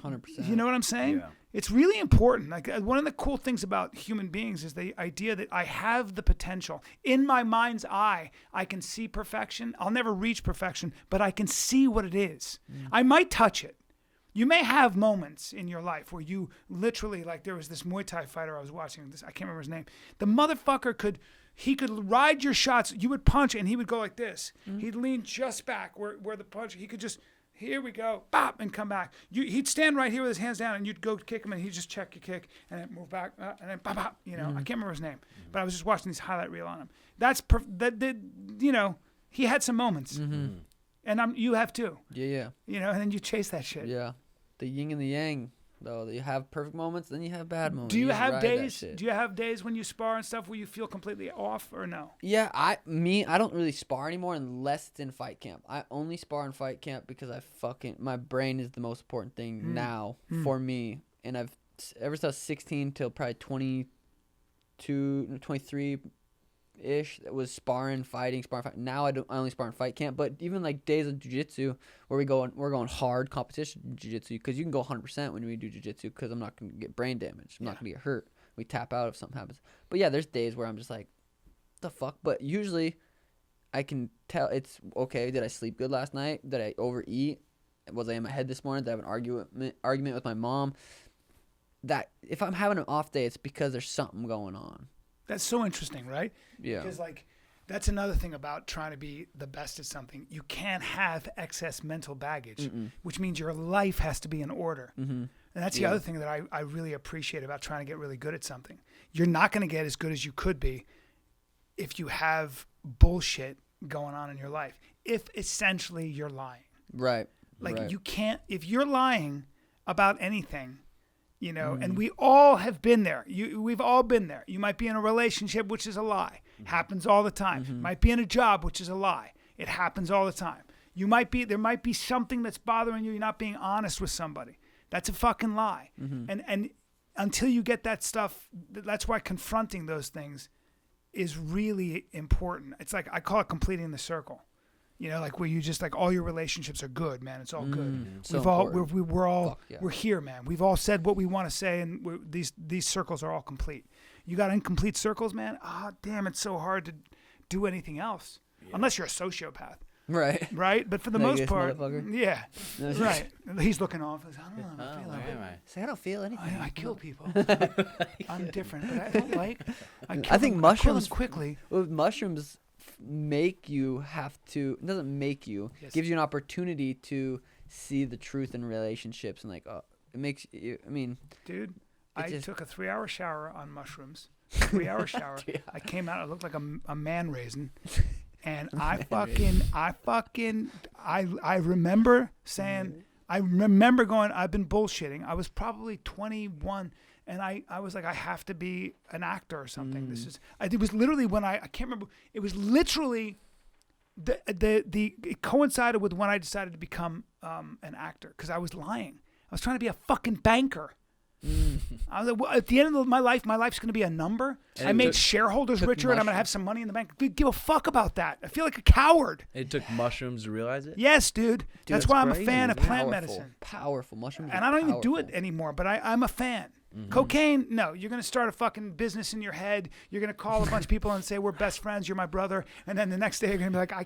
[SPEAKER 3] 100%.
[SPEAKER 2] You know what I'm saying?
[SPEAKER 1] Yeah.
[SPEAKER 2] It's really important. Like one of the cool things about human beings is the idea that I have the potential. In my mind's eye, I can see perfection. I'll never reach perfection, but I can see what it is. I might touch it. You may have moments in your life where you literally, like there was this Muay Thai fighter I was watching, I can't remember his name. The motherfucker could ride your shots. You would punch and he would go like this. He'd lean just back where the punch, he could just, here we go, bop, and come back. He'd stand right here with his hands down, and you'd go kick him, and he'd just check your kick, and then move back, and then bop, bop. I can't remember his name, but I was just watching this highlight reel on him. He had some moments, and you have too.
[SPEAKER 3] Yeah.
[SPEAKER 2] And then you chase that shit.
[SPEAKER 3] Yeah. The yin and the yang, though. You have perfect moments, then you have bad moments.
[SPEAKER 2] Do you
[SPEAKER 3] just
[SPEAKER 2] have
[SPEAKER 3] ride that
[SPEAKER 2] days?
[SPEAKER 3] shit.
[SPEAKER 2] Do you have days when you spar and stuff where you feel completely off, or no?
[SPEAKER 3] Yeah, I don't really spar anymore unless it's in fight camp. I only spar in fight camp because my brain is the most important thing now for me. And I've ever since 16 till probably 22, 23-ish, it was sparring, fighting. Now I only spar in fight camp. But even like days of jiu-jitsu where we're going hard competition jiu-jitsu, because you can go 100% when we do jiu-jitsu because I'm not going to get brain damage. I'm not going to get hurt. We tap out if something happens. But yeah, there's days where I'm just like, the fuck? But usually I can tell it's okay. Did I sleep good last night? Did I overeat? Was I in my head this morning? Did I have an argument with my mom? That if I'm having an off day, it's because there's something going on.
[SPEAKER 2] That's so interesting, right?
[SPEAKER 3] Yeah.
[SPEAKER 2] Because that's another thing about trying to be the best at something. You can't have excess mental baggage, which means your life has to be in order. And that's the other thing that I really appreciate about trying to get really good at something. You're not going to get as good as you could be if you have bullshit going on in your life. If essentially you're lying.
[SPEAKER 3] Right.
[SPEAKER 2] You can't, if you're lying about anything, and we all have been there. We've all been there. You might be in a relationship, which is a lie. Happens all the time. Might be in a job, which is a lie. It happens all the time. There might be something that's bothering you. You're not being honest with somebody. That's a fucking lie. And until you get that stuff, that's why confronting those things is really important. It's like, I call it completing the circle. Where you just all your relationships are good, man. It's all good. We're here, man. We've all said what we want to say, and these circles are all complete. You got incomplete circles, man. Damn, it's so hard to do anything else unless you're a sociopath. Right. But for the most part, yeah. Right. He's looking off.
[SPEAKER 3] I don't feel anything.
[SPEAKER 2] I kill people. I'm different, but I don't like.
[SPEAKER 3] I think mushrooms
[SPEAKER 2] quickly.
[SPEAKER 3] Mushrooms make you have to. It doesn't make you.
[SPEAKER 2] Yes.
[SPEAKER 3] Gives you an opportunity to see the truth in relationships, and it makes you. I mean,
[SPEAKER 2] dude, I took a 3-hour shower on mushrooms. 3-hour shower. I came out. I looked like a man raisin. And I remember saying, I remember going, I've been bullshitting. I was probably 21, and I was like, I have to be an actor or something. It was literally when I can't remember. It was literally it coincided with when I decided to become an actor, because I was lying. I was trying to be a fucking banker. I was like, well, at the end of my life's going to be a number. I made shareholders richer, and I'm going to have some money in the bank. Give a fuck about that. I feel like a coward.
[SPEAKER 1] It took mushrooms to realize it?
[SPEAKER 2] Yes, dude. That's why I'm a fan of plant medicine.
[SPEAKER 3] Powerful. Mushrooms
[SPEAKER 2] and I don't even do it anymore, but I'm a fan. Cocaine, no. You're going to start a fucking business in your head. You're going to call a bunch of people and say, we're best friends, you're my brother. And then the next day you're going to be like, I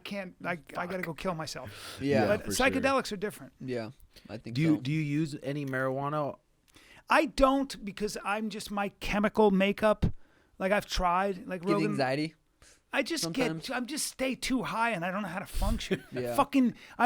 [SPEAKER 2] got to go kill myself.
[SPEAKER 3] Yeah.
[SPEAKER 2] But psychedelics are different.
[SPEAKER 3] Yeah, I think
[SPEAKER 1] so. Do you use any marijuana?
[SPEAKER 2] I don't, because I'm just my chemical makeup. I've tried.
[SPEAKER 3] Give anxiety.
[SPEAKER 2] I just stay too high, and I don't know how to function.
[SPEAKER 3] Yeah.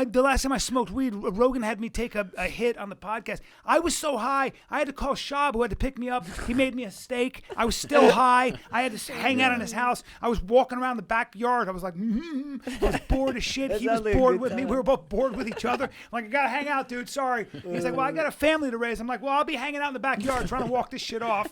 [SPEAKER 2] The last time I smoked weed, Rogan had me take a hit on the podcast. I was so high, I had to call Shab, who had to pick me up. He made me a steak. I was still high. I had to hang out in his house. I was walking around the backyard. I was like, I was bored as shit. He was bored with me. We were both bored with each other. I'm like, I gotta hang out, dude. Sorry. He's like, well, I got a family to raise. I'm like, well, I'll be hanging out in the backyard trying to walk this shit off.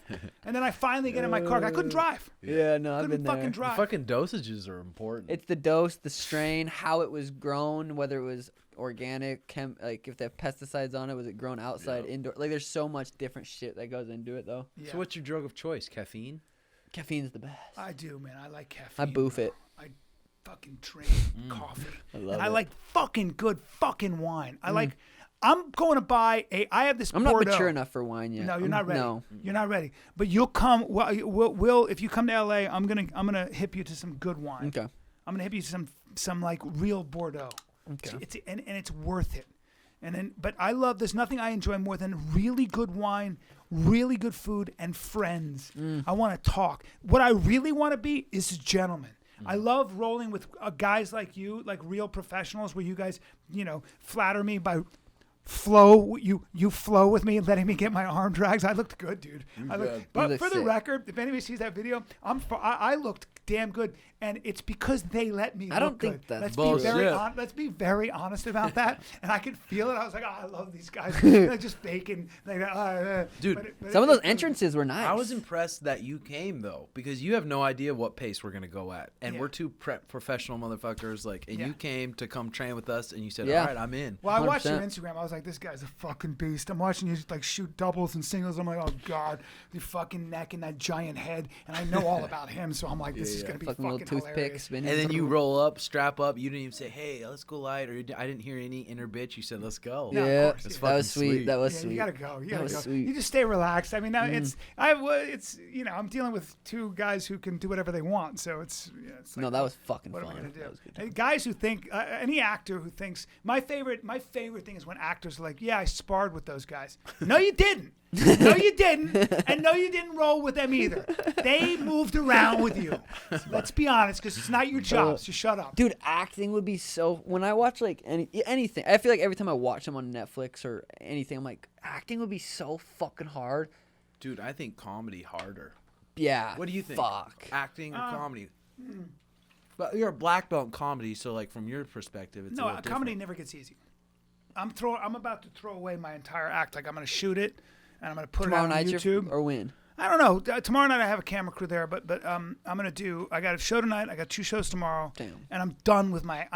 [SPEAKER 2] And then I finally get in my car. I couldn't drive.
[SPEAKER 3] Yeah, no, I've been there.
[SPEAKER 2] Fucking drive.
[SPEAKER 1] Fucking dose dosages are important.
[SPEAKER 3] It's the dose, the strain, how it was grown, whether it was organic, like if they have pesticides on it, was it grown outside, indoor? Like there's so much different shit that goes into it though.
[SPEAKER 2] Yeah.
[SPEAKER 1] So what's your drug of choice? Caffeine?
[SPEAKER 3] Caffeine's the best.
[SPEAKER 2] I do, man. I like caffeine.
[SPEAKER 3] I boof
[SPEAKER 2] bro.
[SPEAKER 3] it.
[SPEAKER 2] I fucking drink coffee.
[SPEAKER 3] I love
[SPEAKER 2] And I
[SPEAKER 3] it.
[SPEAKER 2] like fucking good fucking wine. I'm going to buy I have this
[SPEAKER 3] I'm not
[SPEAKER 2] Bordeaux.
[SPEAKER 3] mature enough for wine yet.
[SPEAKER 2] No, you're not ready.
[SPEAKER 3] No.
[SPEAKER 2] You're not ready. But you'll come. Well, we'll if you come to LA, I'm gonna hip you to some good wine.
[SPEAKER 3] Okay.
[SPEAKER 2] I'm gonna hip you to some like real Bordeaux.
[SPEAKER 3] Okay.
[SPEAKER 2] And it's worth it. But I love. There's nothing I enjoy more than really good wine, really good food, and friends. I want to talk. What I really want to be is a gentleman. I love rolling with guys like you, like real professionals, where you guys, flatter me by flow. You flow with me and letting me get my arm drags. I looked good, dude. But
[SPEAKER 3] look
[SPEAKER 2] for the
[SPEAKER 3] sick.
[SPEAKER 2] record, if anybody sees that video, I looked damn good, and it's because they let me.
[SPEAKER 3] I don't
[SPEAKER 2] look
[SPEAKER 3] think
[SPEAKER 2] good.
[SPEAKER 3] that's
[SPEAKER 2] Let's be very honest about that. And I could feel it. I was like, I love these guys. They're just faking.
[SPEAKER 1] Dude,
[SPEAKER 3] Some of those entrances were nice.
[SPEAKER 1] I was impressed that you came though, because you have no idea what pace we're gonna go at, and
[SPEAKER 2] Yeah.
[SPEAKER 1] we're two professional motherfuckers. And
[SPEAKER 2] Yeah.
[SPEAKER 1] you came to come train with us, and you said,
[SPEAKER 3] Yeah.
[SPEAKER 1] "All right, I'm in."
[SPEAKER 2] Well, I watched your
[SPEAKER 3] 100%.
[SPEAKER 2] Instagram. I was like, this guy's a fucking beast. I'm watching you like shoot doubles and singles. I'm like, oh god, your fucking neck and that giant head. And I know all about him, so I'm like, this is gonna be
[SPEAKER 3] Fucking
[SPEAKER 2] fucking
[SPEAKER 3] little toothpick
[SPEAKER 2] hilarious.
[SPEAKER 3] spinning.
[SPEAKER 1] And then you roll up, strap up. You didn't even say, "Hey, let's go light," or I didn't hear any inner bitch. You said, "Let's go."
[SPEAKER 2] No, of
[SPEAKER 3] Yeah,
[SPEAKER 2] course,
[SPEAKER 3] that
[SPEAKER 2] yeah.
[SPEAKER 3] was
[SPEAKER 1] fucking
[SPEAKER 3] sweet.
[SPEAKER 1] sweet.
[SPEAKER 3] That was
[SPEAKER 2] Yeah,
[SPEAKER 3] sweet.
[SPEAKER 2] you gotta go. You gotta
[SPEAKER 3] was
[SPEAKER 2] go.
[SPEAKER 3] sweet.
[SPEAKER 2] You just stay relaxed. I mean, now I'm dealing with two guys who can do whatever they want. So it's like,
[SPEAKER 3] No, that was fucking
[SPEAKER 2] what
[SPEAKER 3] fun.
[SPEAKER 2] am I gonna do?
[SPEAKER 3] That was good.
[SPEAKER 2] And guys who think any actor who thinks my favorite thing is when actors are like, yeah, I sparred with those guys. No, you didn't. No, you didn't. And no, you didn't roll with them either. They moved around with you. Let's be honest, because it's not your job. So shut up.
[SPEAKER 3] Dude, acting would be so. When I watch like anything, I feel like every time I watch them on Netflix or anything, I'm like, acting would be so fucking hard.
[SPEAKER 1] Dude, I think comedy harder.
[SPEAKER 3] Yeah.
[SPEAKER 1] What do you think?
[SPEAKER 3] Fuck.
[SPEAKER 1] Acting or comedy? But you're a black belt in comedy, so like from your perspective, it's a
[SPEAKER 2] No,
[SPEAKER 1] little
[SPEAKER 2] comedy
[SPEAKER 1] different.
[SPEAKER 2] never gets easy. I'm about to throw away my entire act. Like I'm going to shoot it, and I'm going to put
[SPEAKER 3] Tomorrow
[SPEAKER 2] it out on
[SPEAKER 3] night
[SPEAKER 2] YouTube.
[SPEAKER 3] or when?
[SPEAKER 2] I don't know. Tomorrow night I have a camera crew there, but I'm gonna do. I got a show tonight. I got 2 shows tomorrow,
[SPEAKER 3] Damn.
[SPEAKER 2] and I'm done with my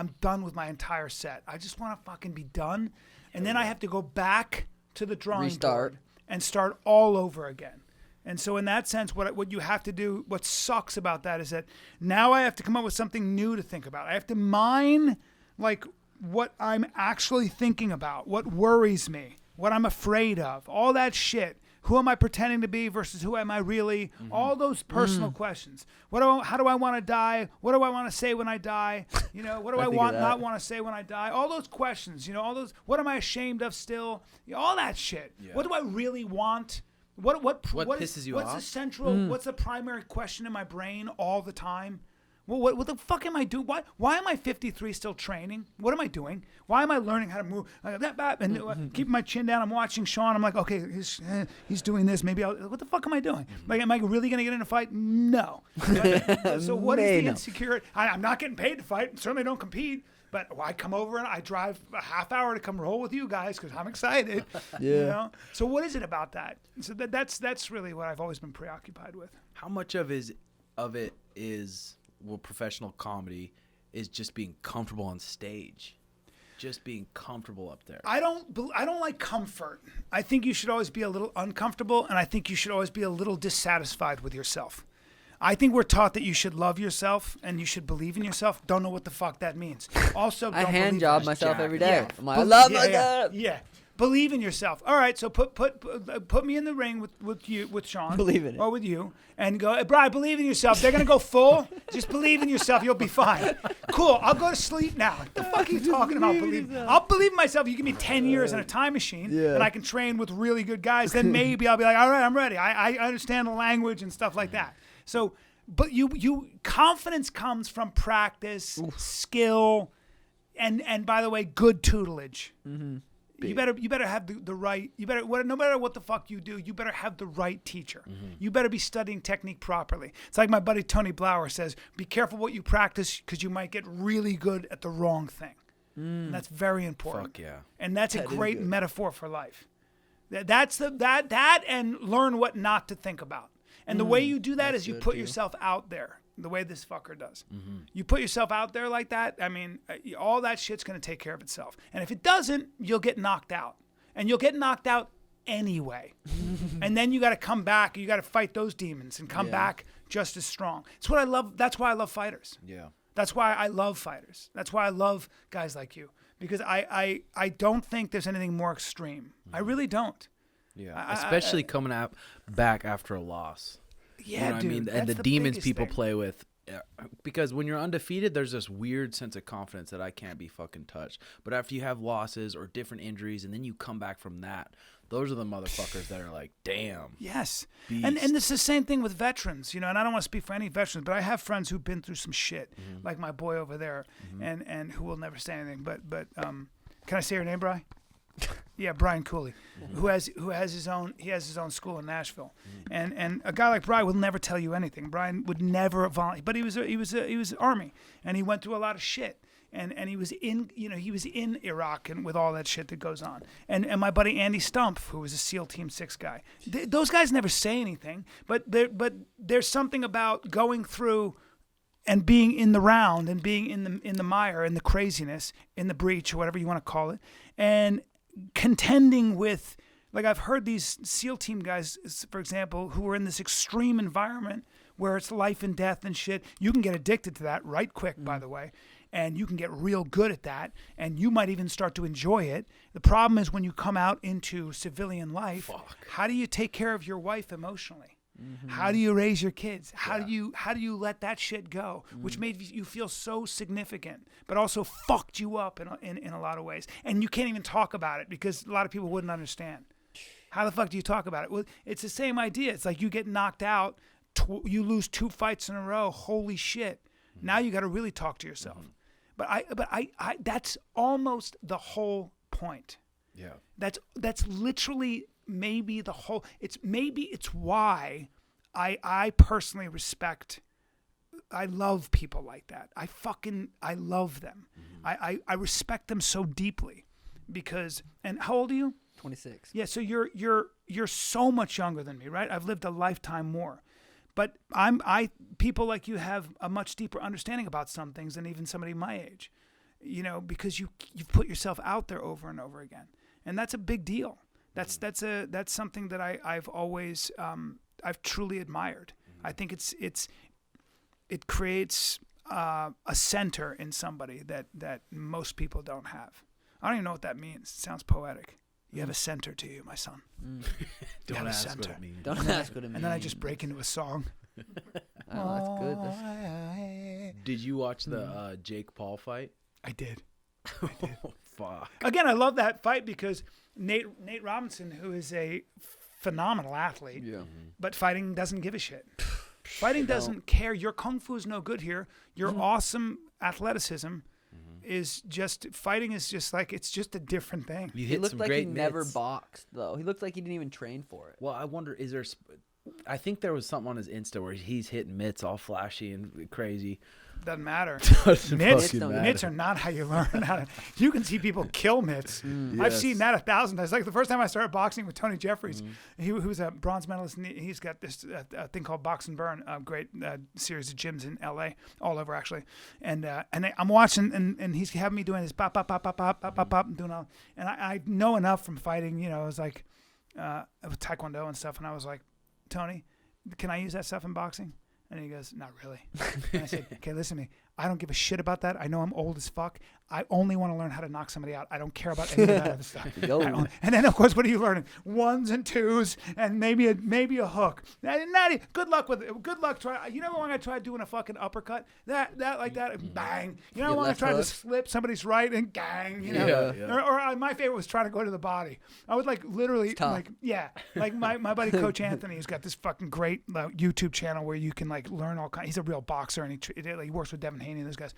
[SPEAKER 2] entire set. I just want to fucking be done, and then I have to go back to the drawing
[SPEAKER 3] Restart.
[SPEAKER 2] board and start all over again. And so in that sense, what you have to do, what sucks about that is that now I have to come up with something new to think about. I have to mine like what I'm actually thinking about, what worries me, what I'm afraid of, all that shit. Who am I pretending to be versus who am I really? All those personal questions. How do I want to die? What do I want to say when I die? What do I
[SPEAKER 3] think
[SPEAKER 2] want
[SPEAKER 3] of that.
[SPEAKER 2] not want to say when I die? All those questions. All those. What am I ashamed of still? All that shit.
[SPEAKER 1] Yeah.
[SPEAKER 2] What do I really want? What
[SPEAKER 1] pisses you
[SPEAKER 2] what's
[SPEAKER 1] off?
[SPEAKER 2] the central? What's the primary question in my brain all the time? Well, what the fuck am I doing? Why am I 53 still training? What am I doing? Why am I learning how to move? And keeping my chin down. I'm watching Sean. I'm like, okay, he's doing this. Maybe what the fuck am I doing? Like, am I really gonna get in a fight? No. So what is the
[SPEAKER 3] No.
[SPEAKER 2] insecurity? I'm not getting paid to fight. Certainly don't compete. But I come over and I drive a half hour to come roll with you guys because I'm excited.
[SPEAKER 3] Yeah.
[SPEAKER 2] So what is it about that? So that's really what I've always been preoccupied with.
[SPEAKER 1] How much of it is professional comedy is just being comfortable on stage, just being comfortable up there?
[SPEAKER 2] I don't like comfort. I think you should always be a little uncomfortable, and I think you should always be a little dissatisfied with yourself. I think we're taught that you should love yourself and you should believe in yourself. Don't know what the fuck that means. Also,
[SPEAKER 3] I
[SPEAKER 2] don't
[SPEAKER 3] hand
[SPEAKER 2] believe
[SPEAKER 3] job
[SPEAKER 2] in
[SPEAKER 3] myself
[SPEAKER 1] Jack.
[SPEAKER 3] every day.
[SPEAKER 2] Yeah.
[SPEAKER 3] I'm like, I love my
[SPEAKER 2] yeah,
[SPEAKER 3] job.
[SPEAKER 2] yeah. Believe in yourself. All right, so put me in the ring with Sean.
[SPEAKER 3] Believe in it.
[SPEAKER 2] Or with you. And go, hey, Bryan, believe in yourself. They're going to go full. Just believe in yourself. You'll be fine. Cool. I'll go to sleep now. What the fuck are you talking about? I'll believe in myself. You give me 10 years in a time machine and I can train with really good guys. Then maybe I'll be like, all right, I'm ready. I understand the language and stuff like that. So, but you confidence comes from practice, skill, and by the way, good tutelage.
[SPEAKER 3] Mm-hmm.
[SPEAKER 2] You better have the right. No matter what the fuck you do, you better have the right teacher. You better be studying technique properly. It's like my buddy Tony Blauer says: be careful what you practice because you might get really good at the wrong thing. And that's very important.
[SPEAKER 1] Fuck yeah.
[SPEAKER 2] And that's a
[SPEAKER 3] That is
[SPEAKER 2] great
[SPEAKER 3] good.
[SPEAKER 2] metaphor for life. That and learn what not to think about. And the way you do that
[SPEAKER 3] That's
[SPEAKER 2] is you
[SPEAKER 3] good,
[SPEAKER 2] put
[SPEAKER 3] too.
[SPEAKER 2] yourself out there. the way this fucker does.
[SPEAKER 1] Mm-hmm.
[SPEAKER 2] You put yourself out there like that, I mean, all that shit's going to take care of itself. And if it doesn't, you'll get knocked out. And you'll get knocked out anyway. And then you got to come back. You got to fight those demons and come back just as strong. It's what I love. That's why I love fighters.
[SPEAKER 1] Yeah.
[SPEAKER 2] That's why I love fighters. That's why I love guys like you. Because I don't think there's anything more extreme. I really don't.
[SPEAKER 1] Yeah. Especially coming back after a loss.
[SPEAKER 2] Yeah,
[SPEAKER 1] you know what
[SPEAKER 2] dude.
[SPEAKER 1] I mean?
[SPEAKER 2] That's
[SPEAKER 1] And the
[SPEAKER 2] the
[SPEAKER 1] demons
[SPEAKER 2] biggest
[SPEAKER 1] people
[SPEAKER 2] thing.
[SPEAKER 1] play with. Because when you're undefeated, there's this weird sense of confidence that I can't be fucking touched. But after you have losses or different injuries and then you come back from that, those are the motherfuckers that are like, damn.
[SPEAKER 2] Yes.
[SPEAKER 1] Beast.
[SPEAKER 2] And it's the same thing with veterans, you know, and I don't want to speak for any veterans, but I have friends who've been through some shit, like my boy over there, and who will never say anything. But can I say your name, Bryan? Yeah, Bryan Callen, who has his own school in Nashville, and a guy like Bryan will never tell you anything. Bryan would never volunteer, but he was Army, and he went through a lot of shit, and he was in Iraq and with all that shit that goes on, and my buddy Andy Stump, who was a SEAL Team 6 guy, those guys never say anything, but there's something about going through and being in the round and being in the mire, in the craziness, in the breach, or whatever you want to call it, and contending with, like, I've heard these SEAL team guys, for example, who are in this extreme environment where it's life and death and shit. You can get addicted to that right quick, by the way, and you can get real good at that, and you might even start to enjoy it. The problem is when you come out into civilian life, how do you take care of your wife emotionally? How do you raise your kids? How do you let that shit go? Which made you feel so significant, but also fucked you up in a lot of ways. And you can't even talk about it because a lot of people wouldn't understand. How the fuck do you talk about it? Well, it's the same idea. It's like you get knocked out, you lose 2 fights in a row. Holy shit! Now you got to really talk to yourself. But I that's almost the whole point.
[SPEAKER 1] Yeah.
[SPEAKER 2] That's literally. Maybe it's why I personally respect, I love people like that. I love them. I respect them so deeply because, and how old are you?
[SPEAKER 3] 26.
[SPEAKER 2] Yeah, so you're so much younger than me, right? I've lived a lifetime more. But people like you have a much deeper understanding about some things than even somebody my age. You know, because you've put yourself out there over and over again. And that's a big deal. That's something that I've always I've truly admired. I think it creates a center in somebody that most people don't have. I don't even know what that means. It sounds poetic. You have a center to you, my son.
[SPEAKER 1] Don't ask
[SPEAKER 2] center.
[SPEAKER 1] what it means.
[SPEAKER 3] Don't ask what it means.
[SPEAKER 2] And then I just break into a song.
[SPEAKER 3] Oh, that's good. That's...
[SPEAKER 1] Did you watch the Jake Paul fight?
[SPEAKER 2] I did.
[SPEAKER 1] Oh, fuck.
[SPEAKER 2] Again, I love that fight because Nate Robinson, who is a phenomenal athlete, but fighting doesn't give a shit. Fighting doesn't care. Your kung fu is no good here. Your awesome athleticism is just, fighting is just like, it's just a different thing.
[SPEAKER 1] You
[SPEAKER 3] He
[SPEAKER 1] hit
[SPEAKER 3] looked
[SPEAKER 1] some
[SPEAKER 3] like
[SPEAKER 1] great
[SPEAKER 3] he never
[SPEAKER 1] mitts.
[SPEAKER 3] boxed, though. He looked like he didn't even train for it.
[SPEAKER 1] Well, I wonder, I think there was something on his Insta where he's hitting mitts all flashy and crazy.
[SPEAKER 2] Doesn't matter.
[SPEAKER 1] Doesn't
[SPEAKER 2] Mitts,
[SPEAKER 1] fucking matter.
[SPEAKER 2] mitts are not how you learn how to. You can see people kill mitts. I've seen that 1,000 times. Like the first time I started boxing with Tony Jeffries, he was a bronze medalist. And he's got this thing called Box and Burn, a great series of gyms in LA, all over actually. And I'm watching, and he's having me doing this pop, pop, pop, pop, pop, pop, pop, pop, doing all. And I know enough from fighting. You know, it was like with Taekwondo and stuff. And I was like, Tony, can I use that stuff in boxing? And he goes, not really. And I said, okay, listen to me. I don't give a shit about that. I know I'm old as fuck. I only want to learn how to knock somebody out. I don't care about any of that other stuff. And then, of course, what are you learning? 1s and 2s and maybe a hook. Good luck. Try. You know when I tried doing a fucking uppercut? That like that, bang. You know when I tried to slip somebody's right and gang. You know.
[SPEAKER 1] Yeah.
[SPEAKER 2] Or my favorite was trying to go to the body. I would like literally like my buddy Coach Anthony has got this fucking great YouTube channel where you can like learn all kinds. He's a real boxer and he works with Devin Haney and those guys.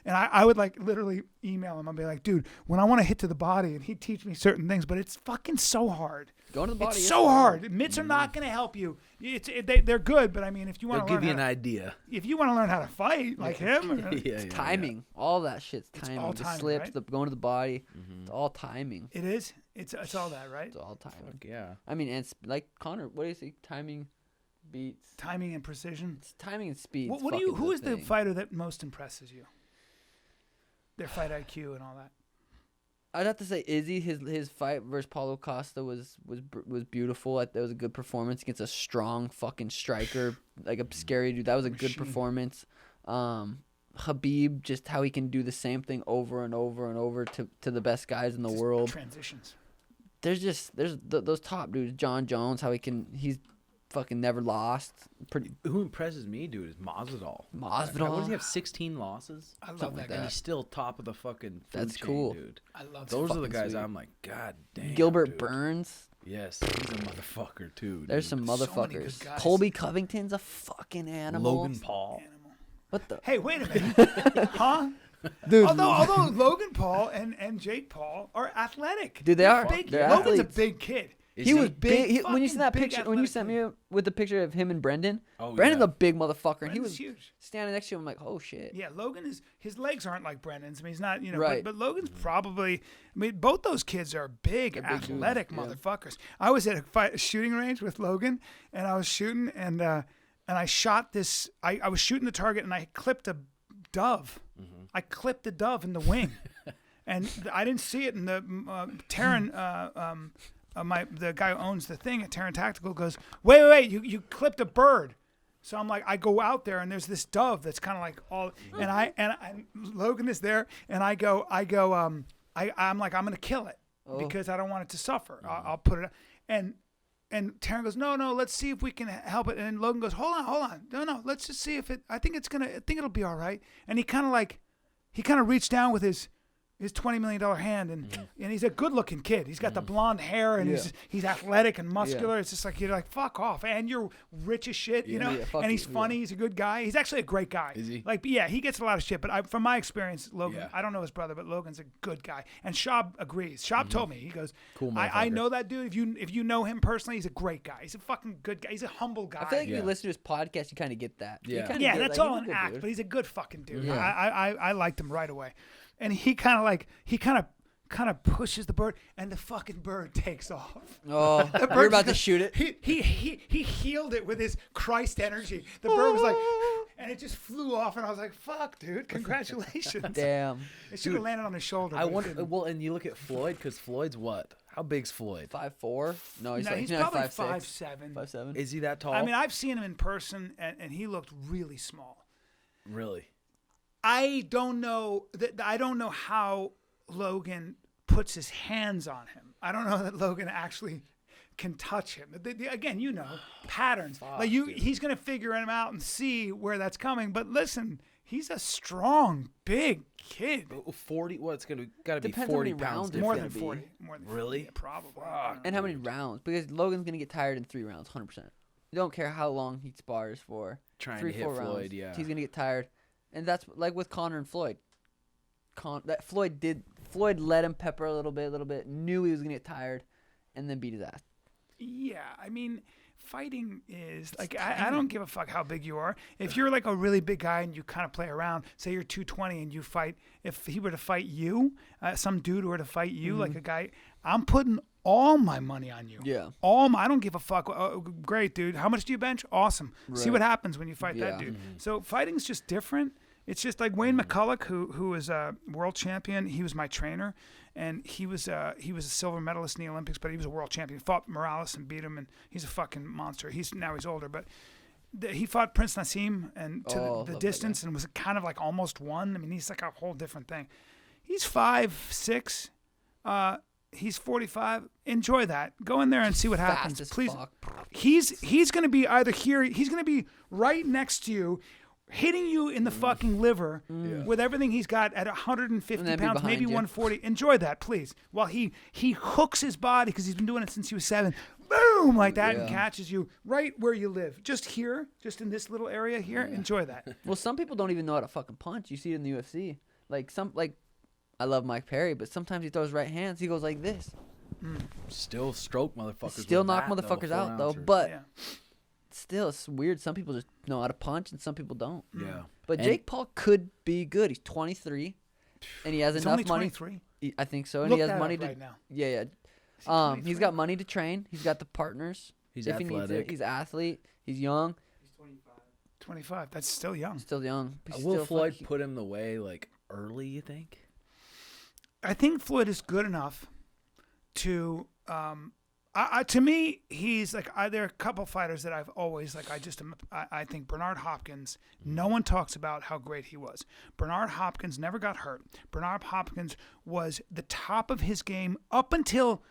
[SPEAKER 2] And I would like literally email him. I'd be like, dude, when I want to hit to the body, and he'd teach me certain things, but it's fucking so hard.
[SPEAKER 3] Going to the body.
[SPEAKER 2] It's so hard. Mitts are not going to help you. They're good, but I mean, if you want to
[SPEAKER 1] They'll give you an idea.
[SPEAKER 2] If you want to learn how to fight like him,
[SPEAKER 3] It's timing. All that shit's timing.
[SPEAKER 2] all
[SPEAKER 3] The
[SPEAKER 2] timing,
[SPEAKER 3] slips,
[SPEAKER 2] right?
[SPEAKER 3] the going to the body. It's all timing.
[SPEAKER 2] it is. It's all that, right?
[SPEAKER 3] It's all timing.
[SPEAKER 1] Yeah.
[SPEAKER 3] I mean, and like Connor, what do you say? Timing beats.
[SPEAKER 2] Timing and precision.
[SPEAKER 3] It's timing and speed.
[SPEAKER 2] Who is the fighter that most impresses you? Their fight IQ and all that.
[SPEAKER 3] I'd have to say Izzy. His fight versus Paulo Costa was beautiful. That was a good performance against a strong fucking striker, like a scary dude. That was a good performance. Khabib, just how he can do the same thing over and over and over to the best guys in the world.
[SPEAKER 2] Transitions.
[SPEAKER 3] There's those top dudes. John Jones, he's fucking never lost.
[SPEAKER 1] Who impresses me, dude, is Masvidal.
[SPEAKER 3] Masvidal.
[SPEAKER 1] What does he have? 16 losses.
[SPEAKER 2] I love
[SPEAKER 3] Something
[SPEAKER 2] that
[SPEAKER 3] like
[SPEAKER 2] guy.
[SPEAKER 1] And he's still top of the fucking food
[SPEAKER 3] That's
[SPEAKER 1] chain,
[SPEAKER 3] cool.
[SPEAKER 1] dude.
[SPEAKER 2] I love
[SPEAKER 1] Those are the
[SPEAKER 3] fucking
[SPEAKER 1] guys
[SPEAKER 3] sweet.
[SPEAKER 1] I'm like, God damn.
[SPEAKER 3] Gilbert
[SPEAKER 1] dude.
[SPEAKER 3] Burns.
[SPEAKER 1] Yes, he's a motherfucker too.
[SPEAKER 3] There's
[SPEAKER 1] dude.
[SPEAKER 3] some
[SPEAKER 2] So many
[SPEAKER 3] motherfuckers.
[SPEAKER 2] good guys.
[SPEAKER 3] Colby Covington's a fucking animal.
[SPEAKER 1] Logan Paul.
[SPEAKER 2] Animal.
[SPEAKER 3] What the?
[SPEAKER 2] Hey, wait a minute. Huh?
[SPEAKER 3] Dude,
[SPEAKER 2] Although Logan Paul and Jake Paul are athletic.
[SPEAKER 3] Dude, they are.
[SPEAKER 2] Big.
[SPEAKER 3] They're
[SPEAKER 2] Logan's
[SPEAKER 3] athletes.
[SPEAKER 2] a big kid.
[SPEAKER 1] Is
[SPEAKER 3] he was
[SPEAKER 2] big,
[SPEAKER 3] big. When you sent that
[SPEAKER 2] fucking big
[SPEAKER 3] picture, when you
[SPEAKER 2] athletic
[SPEAKER 3] sent
[SPEAKER 2] kid.
[SPEAKER 3] me with the picture of him and Brendan,
[SPEAKER 1] Oh,
[SPEAKER 3] Brendan's
[SPEAKER 1] yeah.
[SPEAKER 3] a big motherfucker, and he
[SPEAKER 2] Brendan's
[SPEAKER 3] was
[SPEAKER 2] huge.
[SPEAKER 3] standing next to him. I'm like, oh shit.
[SPEAKER 2] Yeah, Logan is. His legs aren't like Brendan's. I mean, he's not.
[SPEAKER 3] Right.
[SPEAKER 2] But Logan's probably. I mean, both those kids are big,
[SPEAKER 3] They're big dudes,
[SPEAKER 2] athletic
[SPEAKER 3] yeah.
[SPEAKER 2] motherfuckers. I was at a shooting range with Logan, and I was shooting, and I shot this. I was shooting the target, and I clipped a dove.
[SPEAKER 3] Mm-hmm.
[SPEAKER 2] I clipped the dove in the wing, and I didn't see it. And the Terran, the guy who owns the thing at Terran Tactical goes, wait, you clipped a bird. So I'm like, I go out there and there's this dove that's kind of like all, and I Logan is there, and I'm like, I'm gonna kill it because I don't want it to suffer. I'll put it, and Terran goes, no, let's see if we can help it. And Logan goes, hold on, no, let's just see if it. I think it'll be all right. And he kind of reached down with his $20 million hand, and he's a good-looking kid. He's got the blonde hair, and he's athletic and muscular.
[SPEAKER 3] Yeah.
[SPEAKER 2] It's just like, you're like, fuck off, and you're rich as shit, you know.
[SPEAKER 3] Yeah, fuck
[SPEAKER 2] and he's
[SPEAKER 3] you,
[SPEAKER 2] funny. He's a good guy. He's actually a great guy.
[SPEAKER 1] Is he?
[SPEAKER 2] Like, yeah, he gets a lot of shit, but from my experience, Logan,
[SPEAKER 1] Yeah.
[SPEAKER 2] I don't know his brother, but Logan's a good guy. And Shab agrees. Shab told me, he goes,
[SPEAKER 1] Cool
[SPEAKER 2] I
[SPEAKER 1] motherfucker.
[SPEAKER 2] know that dude. If you know him personally, he's a great guy. He's a fucking good guy. He's a humble guy.
[SPEAKER 3] I feel like if
[SPEAKER 1] Yeah.
[SPEAKER 3] you listen to his podcast, you kind of get that. You
[SPEAKER 1] Yeah.
[SPEAKER 3] kinda
[SPEAKER 2] Yeah,
[SPEAKER 3] get,
[SPEAKER 2] that's
[SPEAKER 3] like,
[SPEAKER 2] all
[SPEAKER 3] he's a
[SPEAKER 2] an
[SPEAKER 3] good
[SPEAKER 2] act,
[SPEAKER 3] dude.
[SPEAKER 2] but he's a good fucking dude.
[SPEAKER 3] Yeah.
[SPEAKER 2] I liked him right away, and he kind of pushes the bird, and the fucking bird takes off.
[SPEAKER 3] Oh,
[SPEAKER 2] The
[SPEAKER 3] you're
[SPEAKER 2] bird
[SPEAKER 3] about to
[SPEAKER 2] just-
[SPEAKER 3] shoot it.
[SPEAKER 2] He healed it with his Christ energy. The bird was like, and it just flew off, and I was like, "Fuck, dude! Congratulations!"
[SPEAKER 3] Damn.
[SPEAKER 2] It should have landed on his shoulder.
[SPEAKER 1] I
[SPEAKER 2] but it
[SPEAKER 1] wonder.
[SPEAKER 2] didn't.
[SPEAKER 1] Well, and you look at Floyd, because Floyd's what? How big's Floyd?
[SPEAKER 3] 5'4"? No, he's
[SPEAKER 2] No,
[SPEAKER 3] like
[SPEAKER 2] he's
[SPEAKER 3] not
[SPEAKER 2] probably
[SPEAKER 3] 5'6".
[SPEAKER 2] 5'7".
[SPEAKER 3] 5'7".
[SPEAKER 1] Is he that tall?
[SPEAKER 2] I mean, I've seen him in person, and he looked really small.
[SPEAKER 1] really?
[SPEAKER 2] I don't know how Logan puts his hands on him. I don't know that Logan actually can touch him. Again, patterns. Like he's gonna figure him out and see where that's coming. But listen, he's a strong, big kid.
[SPEAKER 1] 40? What? It's gotta be
[SPEAKER 3] Depends how
[SPEAKER 1] 40
[SPEAKER 3] many
[SPEAKER 1] pounds
[SPEAKER 3] rounds it's
[SPEAKER 2] More
[SPEAKER 3] gonna
[SPEAKER 2] than
[SPEAKER 3] be.
[SPEAKER 2] 40. More than 40,
[SPEAKER 1] Really?
[SPEAKER 2] yeah, probably.
[SPEAKER 3] And how many rounds? Because Logan's going to get tired in 3 rounds, 100%. You don't care how long he spars for.
[SPEAKER 1] Trying
[SPEAKER 3] 3,
[SPEAKER 1] to hit
[SPEAKER 3] 4 rounds.
[SPEAKER 1] Floyd, yeah.
[SPEAKER 3] He's going to get tired. And that's like with Conor and Floyd. Floyd let him pepper a little bit, knew he was going to get tired, and then beat his ass.
[SPEAKER 2] Yeah, I mean, fighting is like I don't give a fuck how big you are. If you're like a really big guy and you kind of play around, say you're 220 and you fight. If he were to fight you, some dude were to fight you, like a guy, I'm putting all my money on you.
[SPEAKER 3] Yeah.
[SPEAKER 2] I don't give a fuck. Great, dude. How much do you bench? Awesome. See
[SPEAKER 3] Right.
[SPEAKER 2] what happens when you fight
[SPEAKER 3] Yeah.
[SPEAKER 2] that dude. So fighting's just different. It's just like Wayne McCulloch, who is a world champion. He was my trainer, and he was a silver medalist in the Olympics, but he was a world champion. He fought Morales and beat him, and he's a fucking monster. He's older, but he fought Prince Nassim and to
[SPEAKER 3] Oh,
[SPEAKER 2] the
[SPEAKER 3] love
[SPEAKER 2] distance, and was kind of like almost won. I mean, he's like a whole different thing. He's 5'6". He's 45. Enjoy that. Go in there and see what happens.
[SPEAKER 3] Fast as
[SPEAKER 2] Please.
[SPEAKER 3] fuck.
[SPEAKER 2] He's going to be either here. He's going to be right next to you, hitting you in the fucking liver with everything he's got at 150
[SPEAKER 3] And then be
[SPEAKER 2] pounds, maybe
[SPEAKER 3] behind you.
[SPEAKER 2] 140. Enjoy that, please. While he hooks his body, because he's been doing it since he was 7, boom, like that, and
[SPEAKER 3] Yeah.
[SPEAKER 2] catches you right where you live. Just here, just in this little area here. Enjoy that.
[SPEAKER 3] Well, some people don't even know how to fucking punch. You see it in the UFC. I love Mike Perry, but sometimes he throws right hands. He goes like this.
[SPEAKER 1] Still stroke motherfuckers.
[SPEAKER 3] Still
[SPEAKER 1] with
[SPEAKER 3] knock
[SPEAKER 1] that, though,
[SPEAKER 3] motherfuckers out, though.
[SPEAKER 1] 4-ouncer.
[SPEAKER 3] But
[SPEAKER 2] Yeah.
[SPEAKER 3] still, it's weird. Some people just know how to punch, and some people don't.
[SPEAKER 1] Yeah.
[SPEAKER 3] But
[SPEAKER 1] And-
[SPEAKER 3] Jake Paul could be good. He's 23, and he has
[SPEAKER 2] He's
[SPEAKER 3] enough
[SPEAKER 2] only
[SPEAKER 3] money.
[SPEAKER 2] 23.
[SPEAKER 3] I think so, and
[SPEAKER 2] Look
[SPEAKER 3] he has
[SPEAKER 2] that
[SPEAKER 3] money
[SPEAKER 2] up
[SPEAKER 3] to.
[SPEAKER 2] right now.
[SPEAKER 3] Yeah.
[SPEAKER 2] Is he
[SPEAKER 3] He's
[SPEAKER 2] 23?
[SPEAKER 3] got money to train. He's got the partners.
[SPEAKER 1] He's
[SPEAKER 3] if he needs it.
[SPEAKER 1] athletic.
[SPEAKER 3] He's an athlete. He's young.
[SPEAKER 2] 25. That's still young.
[SPEAKER 3] Still young. He's
[SPEAKER 1] Will
[SPEAKER 3] still
[SPEAKER 1] Floyd
[SPEAKER 3] fucking-
[SPEAKER 1] put him away like early? You think?
[SPEAKER 2] I think Floyd is good enough to. To me, he's like. There are a couple fighters that I've always like. I think Bernard Hopkins. No one talks about how great he was. Bernard Hopkins never got hurt. Bernard Hopkins was the top of his game up until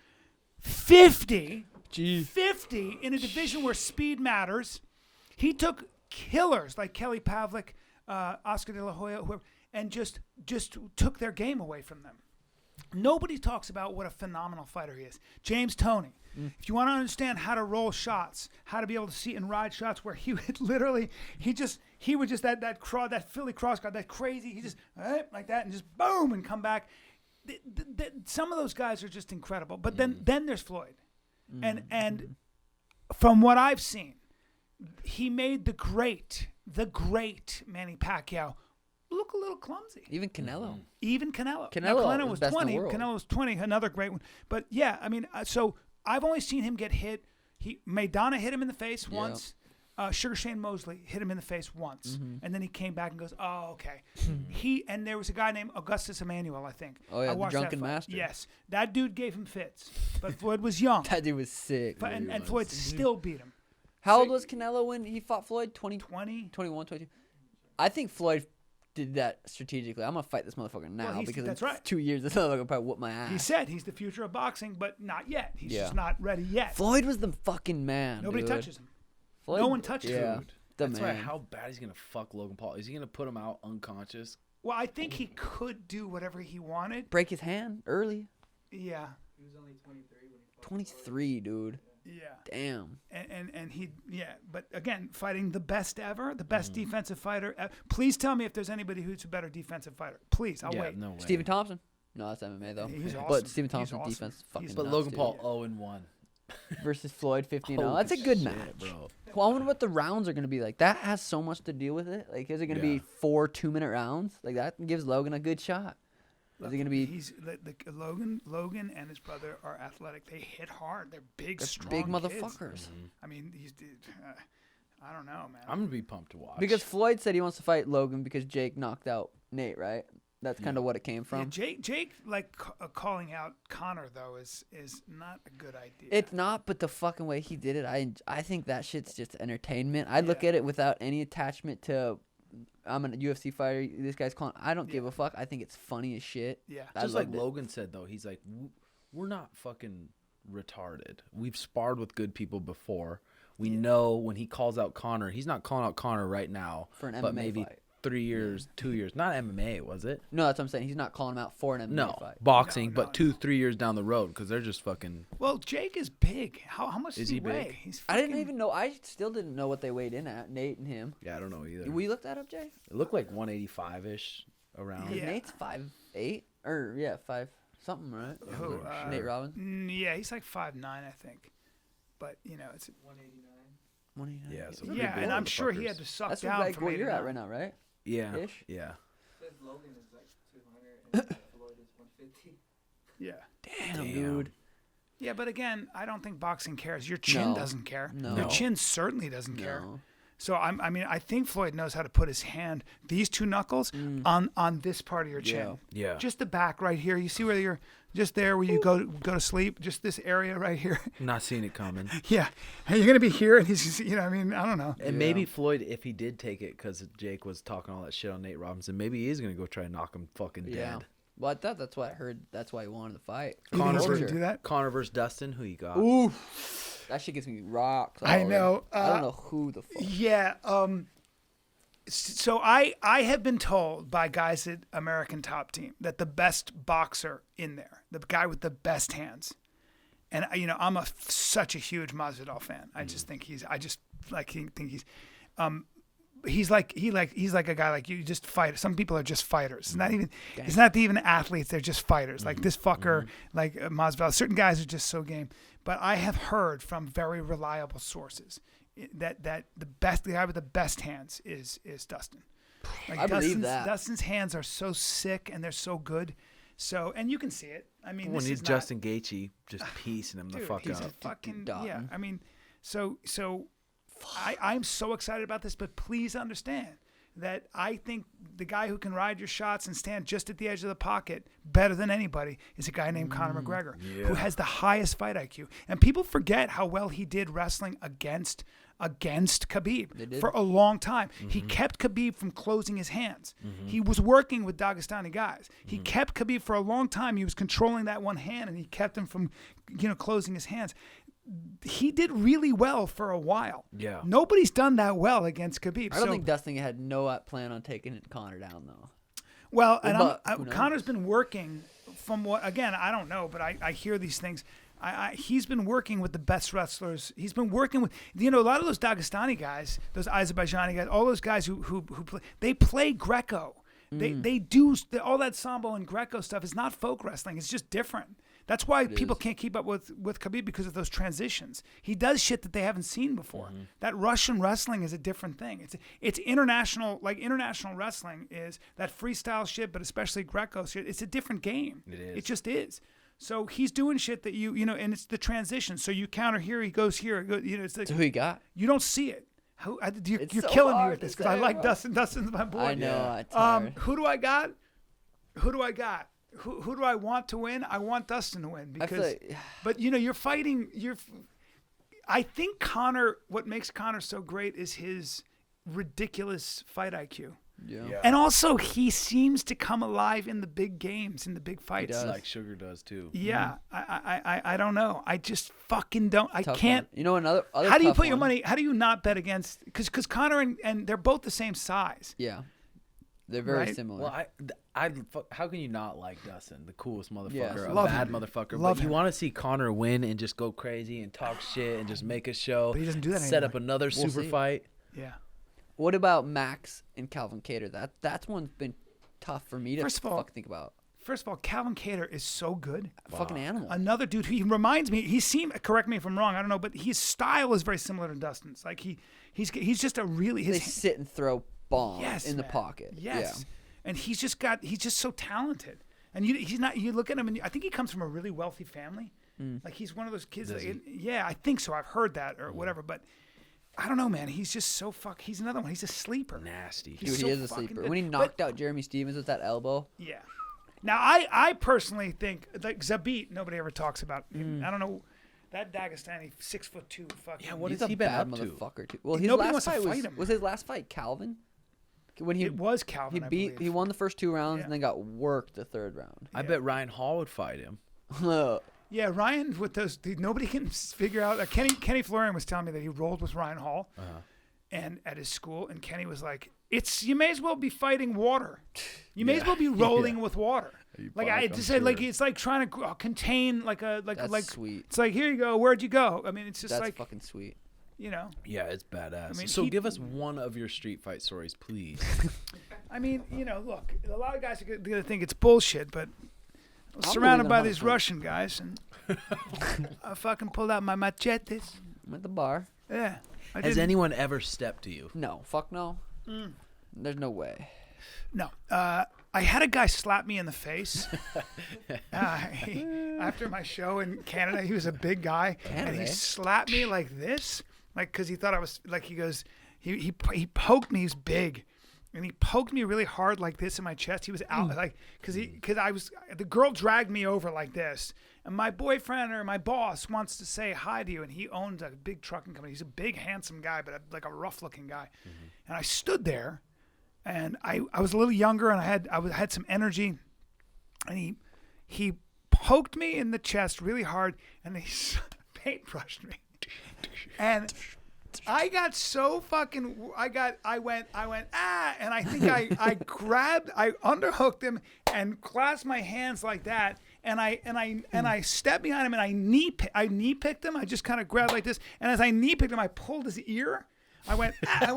[SPEAKER 2] 50. 50 in a division where speed matters. He took killers like Kelly Pavlik, Oscar De La Hoya, whoever, and just took their game away from them. Nobody talks about what a phenomenal fighter he is. James Toney. If you want to understand how to roll shots, how to be able to see and ride shots, where he would literally, he would just that Philly cross guard, that crazy, he just like that and just boom and come back. Some of those guys are just incredible. But then there's Floyd, and from what I've seen, he made the great Manny Pacquiao look a little clumsy.
[SPEAKER 3] Even Canelo.
[SPEAKER 2] Canelo was
[SPEAKER 3] best in the
[SPEAKER 2] 20.
[SPEAKER 3] world.
[SPEAKER 2] Canelo was 20, another great one. But yeah, I mean, so I've only seen him get hit. Maidana hit him in the face once. Sugar Shane Mosley hit him in the face once, and then he came back and goes, "Oh, okay." And there was a guy named Augustus Emmanuel, I think.
[SPEAKER 3] Oh yeah,
[SPEAKER 2] I
[SPEAKER 3] the
[SPEAKER 2] watched
[SPEAKER 3] drunken
[SPEAKER 2] that fight.
[SPEAKER 3] master.
[SPEAKER 2] Yes, that dude gave him fits, but Floyd was young,
[SPEAKER 3] That dude was sick.
[SPEAKER 2] and Floyd still beat him.
[SPEAKER 3] How old was Canelo when he fought Floyd?
[SPEAKER 2] 20.
[SPEAKER 3] 21, 22. I think Floyd did that strategically. I'm gonna fight this motherfucker now
[SPEAKER 2] Well,
[SPEAKER 3] because
[SPEAKER 2] that's
[SPEAKER 3] in
[SPEAKER 2] right.
[SPEAKER 3] 2 years this motherfucker probably whoop my ass.
[SPEAKER 2] He said he's the future of boxing, but not yet. He's
[SPEAKER 3] Yeah.
[SPEAKER 2] just not ready yet.
[SPEAKER 3] Floyd was the fucking man.
[SPEAKER 2] Nobody
[SPEAKER 3] dude.
[SPEAKER 2] touches him.
[SPEAKER 3] Floyd,
[SPEAKER 2] No one touches
[SPEAKER 3] yeah,
[SPEAKER 2] him.
[SPEAKER 3] The
[SPEAKER 1] That's
[SPEAKER 3] man.
[SPEAKER 1] right. How bad he's gonna fuck Logan Paul? Is he gonna put him out unconscious?
[SPEAKER 2] Well, I think he could do whatever he wanted.
[SPEAKER 3] Break his hand early.
[SPEAKER 2] Yeah,
[SPEAKER 3] 23, dude.
[SPEAKER 2] yeah.
[SPEAKER 3] Damn.
[SPEAKER 2] And he, but again, fighting the best ever, the best defensive fighter. Please tell me if there's anybody who's a better defensive fighter. Please, I'll wait.
[SPEAKER 1] No way.
[SPEAKER 3] Stephen Thompson. No, that's MMA though.
[SPEAKER 2] He's awesome.
[SPEAKER 3] But Stephen
[SPEAKER 2] He's
[SPEAKER 3] Thompson's
[SPEAKER 2] awesome.
[SPEAKER 3] defense is fucking
[SPEAKER 2] He's-
[SPEAKER 1] But
[SPEAKER 3] nuts,
[SPEAKER 1] Logan
[SPEAKER 3] dude.
[SPEAKER 1] Paul 0-1
[SPEAKER 3] versus Floyd 15-0.
[SPEAKER 1] Holy
[SPEAKER 3] That's a good
[SPEAKER 1] shit,
[SPEAKER 3] match.
[SPEAKER 1] bro.
[SPEAKER 3] Well, I wonder what the rounds are going to be like. That has so much to deal with it. Like, is it going to
[SPEAKER 1] Yeah.
[SPEAKER 3] be 4 2-minute rounds? Like, that gives Logan a good shot. Is it going to be
[SPEAKER 2] He's Logan and his brother are athletic. They hit hard. They're big, strong
[SPEAKER 3] big
[SPEAKER 2] kids.
[SPEAKER 3] motherfuckers?
[SPEAKER 2] I mean, I don't know, man.
[SPEAKER 1] I'm gonna be pumped to watch.
[SPEAKER 3] Because Floyd said he wants to fight Logan because Jake knocked out Nate, right? That's kind of what it came
[SPEAKER 2] Yeah,
[SPEAKER 3] from.
[SPEAKER 2] Jake calling out Connor though is not a good idea.
[SPEAKER 3] It's not, but the fucking way he did it, I think that shit's just entertainment. I look
[SPEAKER 2] Yeah.
[SPEAKER 3] at it without any attachment to I'm a UFC fighter. This guy's calling. I don't give a fuck. I think it's funny as shit.
[SPEAKER 2] Yeah.
[SPEAKER 3] I
[SPEAKER 1] just like
[SPEAKER 3] loved it.
[SPEAKER 1] Logan said though, he's like, we're not fucking retarded. We've sparred with good people before. We know when he calls out Connor, he's not calling out Connor right now
[SPEAKER 3] For an
[SPEAKER 1] but
[SPEAKER 3] MMA
[SPEAKER 1] maybe
[SPEAKER 3] fight.
[SPEAKER 1] 3 years, 2 years, not MMA, was it?
[SPEAKER 3] No, that's what I'm saying. He's not calling him out for an MMA
[SPEAKER 1] No,
[SPEAKER 3] fight.
[SPEAKER 1] boxing,
[SPEAKER 2] No,
[SPEAKER 1] but 2-3 years down the road because they're just fucking.
[SPEAKER 2] Well, Jake is big. How much
[SPEAKER 1] Is
[SPEAKER 2] does
[SPEAKER 1] he
[SPEAKER 2] he weigh?
[SPEAKER 1] big?
[SPEAKER 2] He's
[SPEAKER 3] I didn't
[SPEAKER 2] fucking-
[SPEAKER 3] even know. I still didn't know what they weighed in at, Nate and him.
[SPEAKER 1] Yeah, I don't know either.
[SPEAKER 3] We looked that up, Jay?
[SPEAKER 1] It looked like 185 ish around.
[SPEAKER 3] Because
[SPEAKER 2] Yeah.
[SPEAKER 3] Nate's 5'8", or 5 something, right?
[SPEAKER 2] Who,
[SPEAKER 3] Nate Robbins.
[SPEAKER 2] Yeah, he's like 5'9", I think. But it's
[SPEAKER 3] 189.
[SPEAKER 1] Yeah, so
[SPEAKER 2] yeah,
[SPEAKER 1] big
[SPEAKER 2] and I'm sure he
[SPEAKER 1] motherfuckers.
[SPEAKER 2] had to suck
[SPEAKER 3] That's
[SPEAKER 2] down
[SPEAKER 3] like
[SPEAKER 2] from
[SPEAKER 3] where you're at
[SPEAKER 2] 89.
[SPEAKER 3] right now, right?
[SPEAKER 1] Yeah,
[SPEAKER 3] Ish?
[SPEAKER 1] yeah.
[SPEAKER 4] Says Logan is like 200 and Floyd is 150.
[SPEAKER 2] Yeah.
[SPEAKER 3] Damn, dude.
[SPEAKER 2] Yeah, but again, I don't think boxing cares. Your chin
[SPEAKER 3] No.
[SPEAKER 2] doesn't care.
[SPEAKER 3] No.
[SPEAKER 2] Your chin certainly doesn't care.
[SPEAKER 3] No.
[SPEAKER 2] So I think Floyd knows how to put his hand, these two knuckles, on this part of your chin.
[SPEAKER 1] Yeah.
[SPEAKER 2] Just the back right here. You see where you're just there where you go to sleep. Just this area right here.
[SPEAKER 1] Not seeing it coming.
[SPEAKER 2] Yeah, and you're gonna be here, and he's I don't know.
[SPEAKER 1] And maybe Floyd, if he did take it, because Jake was talking all that shit on Nate Robinson, maybe he is gonna go try and knock him fucking
[SPEAKER 3] Yeah.
[SPEAKER 1] dead.
[SPEAKER 3] Well, I thought that's what I heard. That's why he wanted to fight.
[SPEAKER 2] You think he's
[SPEAKER 1] Connor-
[SPEAKER 2] gonna do that?
[SPEAKER 1] Connor versus Dustin, who you got?
[SPEAKER 3] Ooh. That shit gives me rocks.
[SPEAKER 2] I
[SPEAKER 3] already.
[SPEAKER 2] know,
[SPEAKER 3] I don't know who the fuck.
[SPEAKER 2] Yeah. So I have been told by guys at American Top Team that the best boxer in there, the guy with the best hands, and I'm such a huge Masvidal fan. I just think he's like a guy like you. Just fight. Some people are just fighters. It's not even athletes. They're just fighters. Like this fucker, like Masvidal. Certain guys are just so game. But I have heard from very reliable sources that the guy with the best hands is Dustin. Like
[SPEAKER 3] I believe that.
[SPEAKER 2] Dustin's hands are so sick and they're so good. So, and you can see it. I mean,
[SPEAKER 1] When
[SPEAKER 2] this
[SPEAKER 1] he's
[SPEAKER 2] is not-
[SPEAKER 1] Justin Gaethje just piecing him the
[SPEAKER 2] dude,
[SPEAKER 1] fuck
[SPEAKER 2] he's
[SPEAKER 1] up.
[SPEAKER 2] a fucking
[SPEAKER 3] Dottin.
[SPEAKER 2] yeah. I mean, So I'm so excited about this, but please understand that I think the guy who can ride your shots and stand just at the edge of the pocket better than anybody is a guy named Conor McGregor, who has the highest fight IQ. And people forget how well he did wrestling against Khabib for a long time. He kept Khabib from closing his hands. He was working with Dagestani guys. He kept Khabib for a long time. He was controlling that one hand, and he kept him from, closing his hands. He did really well for a while. Yeah. Nobody's done that well against Khabib.
[SPEAKER 3] I don't think Dustin had no plan on taking Conor down, though.
[SPEAKER 2] Well, and Conor's been working from what, again, I don't know, but I hear these things. He's been working with the best wrestlers. He's been working with, a lot of those Dagestani guys, those Azerbaijani guys, all those guys who play, they play Greco. They do all that Sambo and Greco stuff is not folk wrestling. It's just different. That's why people can't keep up with Khabib, because of those transitions. He does shit that they haven't seen before. That Russian wrestling is a different thing. It's international, like international wrestling is that freestyle shit, but especially Greco shit. It's a different game. It is. It just is. So he's doing shit that and it's the transition. So you counter here, he goes here. It's like,
[SPEAKER 3] so who he got?
[SPEAKER 2] You don't see it. You're so killing me with this because I like Dustin. Dustin's my boy.
[SPEAKER 3] I know.
[SPEAKER 2] Who do I got? Who do I want to win? I want Dustin to win because, but you're fighting. I think Conor. What makes Conor so great is his ridiculous fight IQ. Yeah. And also he seems to come alive in the big games, in the big fights.
[SPEAKER 1] He does. Like Sugar does too.
[SPEAKER 2] Yeah. I don't know. I just fucking don't. I can't.
[SPEAKER 3] Another
[SPEAKER 2] how do you put your money? How do you not bet against? Because Conor and they're both the same size.
[SPEAKER 3] Yeah. They're very similar.
[SPEAKER 1] Well, how can you not like Dustin, the coolest motherfucker,
[SPEAKER 2] Love
[SPEAKER 1] bad
[SPEAKER 2] him.
[SPEAKER 1] motherfucker?
[SPEAKER 2] Love
[SPEAKER 1] but you
[SPEAKER 2] him.
[SPEAKER 1] want to see Conor win and just go crazy and talk shit and just make a show.
[SPEAKER 2] But he doesn't do that
[SPEAKER 1] Set
[SPEAKER 2] anymore.
[SPEAKER 1] up another super fight.
[SPEAKER 2] Yeah.
[SPEAKER 3] What about Max and Calvin Kattar? That's one's been tough for me to think about.
[SPEAKER 2] First of all, Calvin Kattar is so good.
[SPEAKER 3] Fucking animal.
[SPEAKER 2] Another dude who he reminds me. Correct me if I'm wrong. I don't know, but his style is very similar to Dustin's. Like he's just a really.
[SPEAKER 3] They sit and throw bombs in the pocket.
[SPEAKER 2] Yes.
[SPEAKER 3] Yeah.
[SPEAKER 2] And he's just so talented. And he's not. You look at him, and I think he comes from a really wealthy family. Like he's one of those kids. I think so. I've heard that or whatever, but. I don't know, man. He's just so He's another one. He's a sleeper.
[SPEAKER 1] Nasty.
[SPEAKER 3] Dude, he is a sleeper. When he knocked out Jeremy Stevens with that elbow.
[SPEAKER 2] Yeah. Now, I personally think, like Zabit, nobody ever talks about. I don't know. That Dagestani 6'2" fucking.
[SPEAKER 1] Yeah, what
[SPEAKER 3] he's
[SPEAKER 1] has he been up to?
[SPEAKER 3] Motherfucker too. Well,
[SPEAKER 2] nobody wants to fight him.
[SPEAKER 3] Was his last fight Calvin?
[SPEAKER 2] It was Calvin.
[SPEAKER 3] He won the first 2 rounds and then got worked the 3rd round.
[SPEAKER 1] I bet Ryan Hall would fight him.
[SPEAKER 2] Yeah, Ryan with those. Nobody can figure out. Kenny Florian was telling me that he rolled with Ryan Hall, and at his school, and Kenny was like, you may as well be fighting water. You may as well be rolling with water. Like I just said, like it's like trying to contain
[SPEAKER 3] That's sweet.
[SPEAKER 2] It's like, here you go. Where'd you go? I mean, it's just
[SPEAKER 3] That's fucking sweet.
[SPEAKER 2] Yeah,
[SPEAKER 1] it's badass.
[SPEAKER 2] I mean,
[SPEAKER 1] so give us one of your street fight stories, please.
[SPEAKER 2] I mean, look, a lot of guys are gonna think it's bullshit, but. Surrounded by these Russian guys, and I fucking pulled out my machetes.
[SPEAKER 3] I'm at the bar.
[SPEAKER 2] Yeah.
[SPEAKER 1] Has anyone ever stepped to you?
[SPEAKER 3] No. Fuck no. There's no way.
[SPEAKER 2] No. I had a guy slap me in the face. After my show in Canada, he was a big guy, and he slapped me like this, like because he thought I was like. He goes, he poked me. He's big. And he poked me really hard like this in my chest. He was out like because the girl dragged me over like this, and my boyfriend or my boss wants to say hi to you, and he owns a big trucking company. He's a big, handsome guy, but like a rough-looking guy. And I stood there, and I was a little younger, and I had some energy, and he poked me in the chest really hard, and he paintbrushed me, and. I got so fucking. I went. And I think I underhooked him and clasped my hands like that, and I stepped behind him and I knee picked him. I just kind of grabbed like this, and as I knee picked him, I pulled his ear. I went, yes,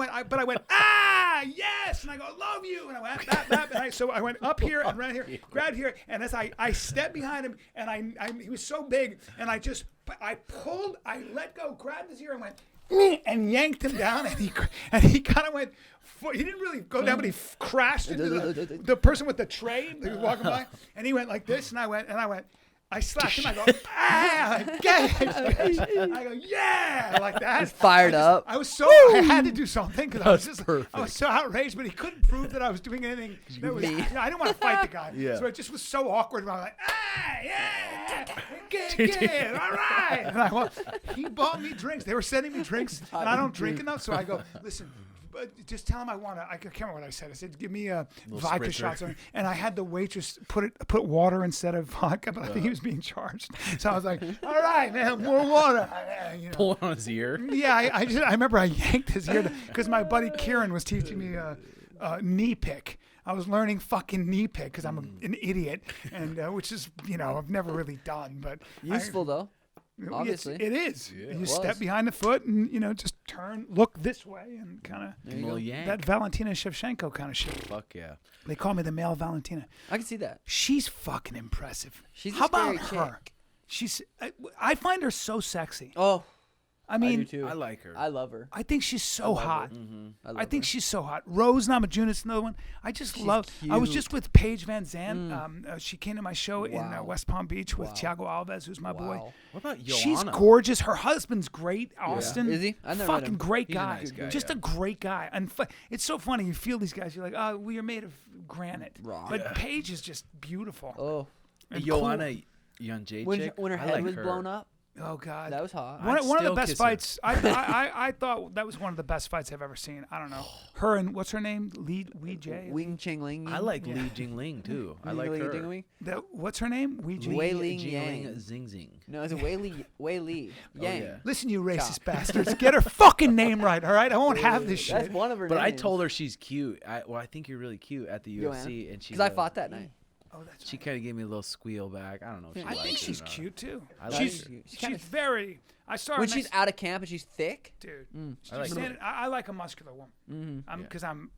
[SPEAKER 2] and I go, love you, and I went, and so I went up here and ran here, grabbed here, and as I stepped behind him, and he was so big, and I let go, grabbed his ear, and went. And yanked him down, and he kind of went. He didn't really go down, but he crashed into the person with the tray that was walking by, and he went like this, and I went, I slapped him. I go, like, gauge. I go, yeah, like that.
[SPEAKER 3] Just fired up.
[SPEAKER 2] I was so, I had to do something because I was
[SPEAKER 1] That's
[SPEAKER 2] just,
[SPEAKER 1] perfect.
[SPEAKER 2] I was so outraged, but he couldn't prove that I was doing anything. That was,
[SPEAKER 3] Me.
[SPEAKER 2] I didn't want to fight the guy.
[SPEAKER 1] Yeah.
[SPEAKER 2] So it just was so awkward. I was like, yeah, good, all right. And he bought me drinks. They were sending me drinks, and I don't drink enough. So I go, listen, but just tell him I want to. I can't remember what I said. I said, give me a vodka
[SPEAKER 1] spritzer.
[SPEAKER 2] shot. And I had the waitress put water instead of vodka, but I think he was being charged. So I was like, all right, man, more water. You know.
[SPEAKER 1] Pulling on his ear.
[SPEAKER 2] Yeah, I remember I yanked his ear because my buddy Kieran was teaching me knee pick. I was learning fucking knee pick because I'm an idiot, and which is, I've never really done, but
[SPEAKER 3] Useful though. Obviously.
[SPEAKER 2] it is.
[SPEAKER 1] Yeah.
[SPEAKER 2] You
[SPEAKER 3] It
[SPEAKER 2] step
[SPEAKER 3] was.
[SPEAKER 2] behind the foot and just turn, look this way, and kind
[SPEAKER 3] There you
[SPEAKER 1] Well,
[SPEAKER 3] go.
[SPEAKER 1] yank.
[SPEAKER 2] of that Valentina Shevchenko kind of shit.
[SPEAKER 1] Fuck yeah.
[SPEAKER 2] They call me the male Valentina.
[SPEAKER 3] I can see that.
[SPEAKER 2] She's fucking impressive.
[SPEAKER 3] She's a
[SPEAKER 2] How about
[SPEAKER 3] scary
[SPEAKER 2] her?
[SPEAKER 3] chick.
[SPEAKER 2] She's. I find her so sexy.
[SPEAKER 3] Oh,
[SPEAKER 2] I
[SPEAKER 3] I do
[SPEAKER 2] mean,
[SPEAKER 3] too.
[SPEAKER 1] I like her.
[SPEAKER 3] I love her.
[SPEAKER 2] I think she's so hot.
[SPEAKER 3] I
[SPEAKER 2] I think she's so hot. Rose Namajunas, another one. I just love. I was
[SPEAKER 3] cute.
[SPEAKER 2] just with Paige Van Zandt. She came to my show in
[SPEAKER 3] Wow.
[SPEAKER 2] West Palm Beach with
[SPEAKER 3] Wow.
[SPEAKER 2] Thiago Alves, who's my boy.
[SPEAKER 3] Wow.
[SPEAKER 1] What about Joanna?
[SPEAKER 2] She's gorgeous. Her husband's great, Austin.
[SPEAKER 3] Is he? I've never met
[SPEAKER 2] Fucking
[SPEAKER 3] him.
[SPEAKER 2] great
[SPEAKER 1] He's a
[SPEAKER 2] guy.
[SPEAKER 1] nice guy,
[SPEAKER 2] Just
[SPEAKER 1] yeah.
[SPEAKER 2] a great guy. And it's so funny. You feel these guys. You're like, oh, we are made of granite.
[SPEAKER 3] Rock.
[SPEAKER 2] But Paige is just beautiful.
[SPEAKER 3] Oh,
[SPEAKER 2] and
[SPEAKER 1] Joanna Young J
[SPEAKER 3] when
[SPEAKER 1] chick.
[SPEAKER 3] her
[SPEAKER 1] I
[SPEAKER 3] head
[SPEAKER 1] like
[SPEAKER 3] was
[SPEAKER 1] her.
[SPEAKER 3] blown up,
[SPEAKER 2] Oh God.
[SPEAKER 3] that was hot.
[SPEAKER 2] One
[SPEAKER 1] I'd
[SPEAKER 2] of the
[SPEAKER 1] still
[SPEAKER 2] best
[SPEAKER 1] kiss her.
[SPEAKER 2] fights. I thought that was one of the best fights I've ever seen. I don't know. Her and what's her name? Wee J.
[SPEAKER 3] Wing Ching Ling.
[SPEAKER 1] I like
[SPEAKER 2] Yeah.
[SPEAKER 1] Li Jingling too. I like
[SPEAKER 3] Ling
[SPEAKER 1] her.
[SPEAKER 3] Ding Wing.
[SPEAKER 2] What's her name? Wee J.
[SPEAKER 3] Wei Ling
[SPEAKER 1] Jingling
[SPEAKER 3] Yang.
[SPEAKER 1] Zing Zing.
[SPEAKER 3] No, it's Wei Li. Wei Li. Yang.
[SPEAKER 1] yeah.
[SPEAKER 2] Listen, you racist
[SPEAKER 3] Chop.
[SPEAKER 2] bastards. Get her fucking name right, all right? I won't have this
[SPEAKER 3] That's
[SPEAKER 2] shit.
[SPEAKER 3] one of her
[SPEAKER 1] But
[SPEAKER 3] names.
[SPEAKER 1] I told her she's cute. I think you're really cute at the UFC, and she's.
[SPEAKER 3] Because I fought that night.
[SPEAKER 2] Oh, that's
[SPEAKER 1] She kind of gave me a little squeal back. I don't know if she
[SPEAKER 3] I
[SPEAKER 2] I
[SPEAKER 1] likes
[SPEAKER 2] think
[SPEAKER 1] it or
[SPEAKER 2] she's
[SPEAKER 1] not.
[SPEAKER 2] cute too.
[SPEAKER 1] I like
[SPEAKER 2] she's
[SPEAKER 1] her.
[SPEAKER 3] She's kinda-
[SPEAKER 2] she's very. I saw her
[SPEAKER 3] When
[SPEAKER 2] next,
[SPEAKER 3] she's out of camp and she's thick.
[SPEAKER 2] dude.
[SPEAKER 1] I like her.
[SPEAKER 2] I like a muscular woman.
[SPEAKER 3] Mm-hmm.
[SPEAKER 2] Because I'm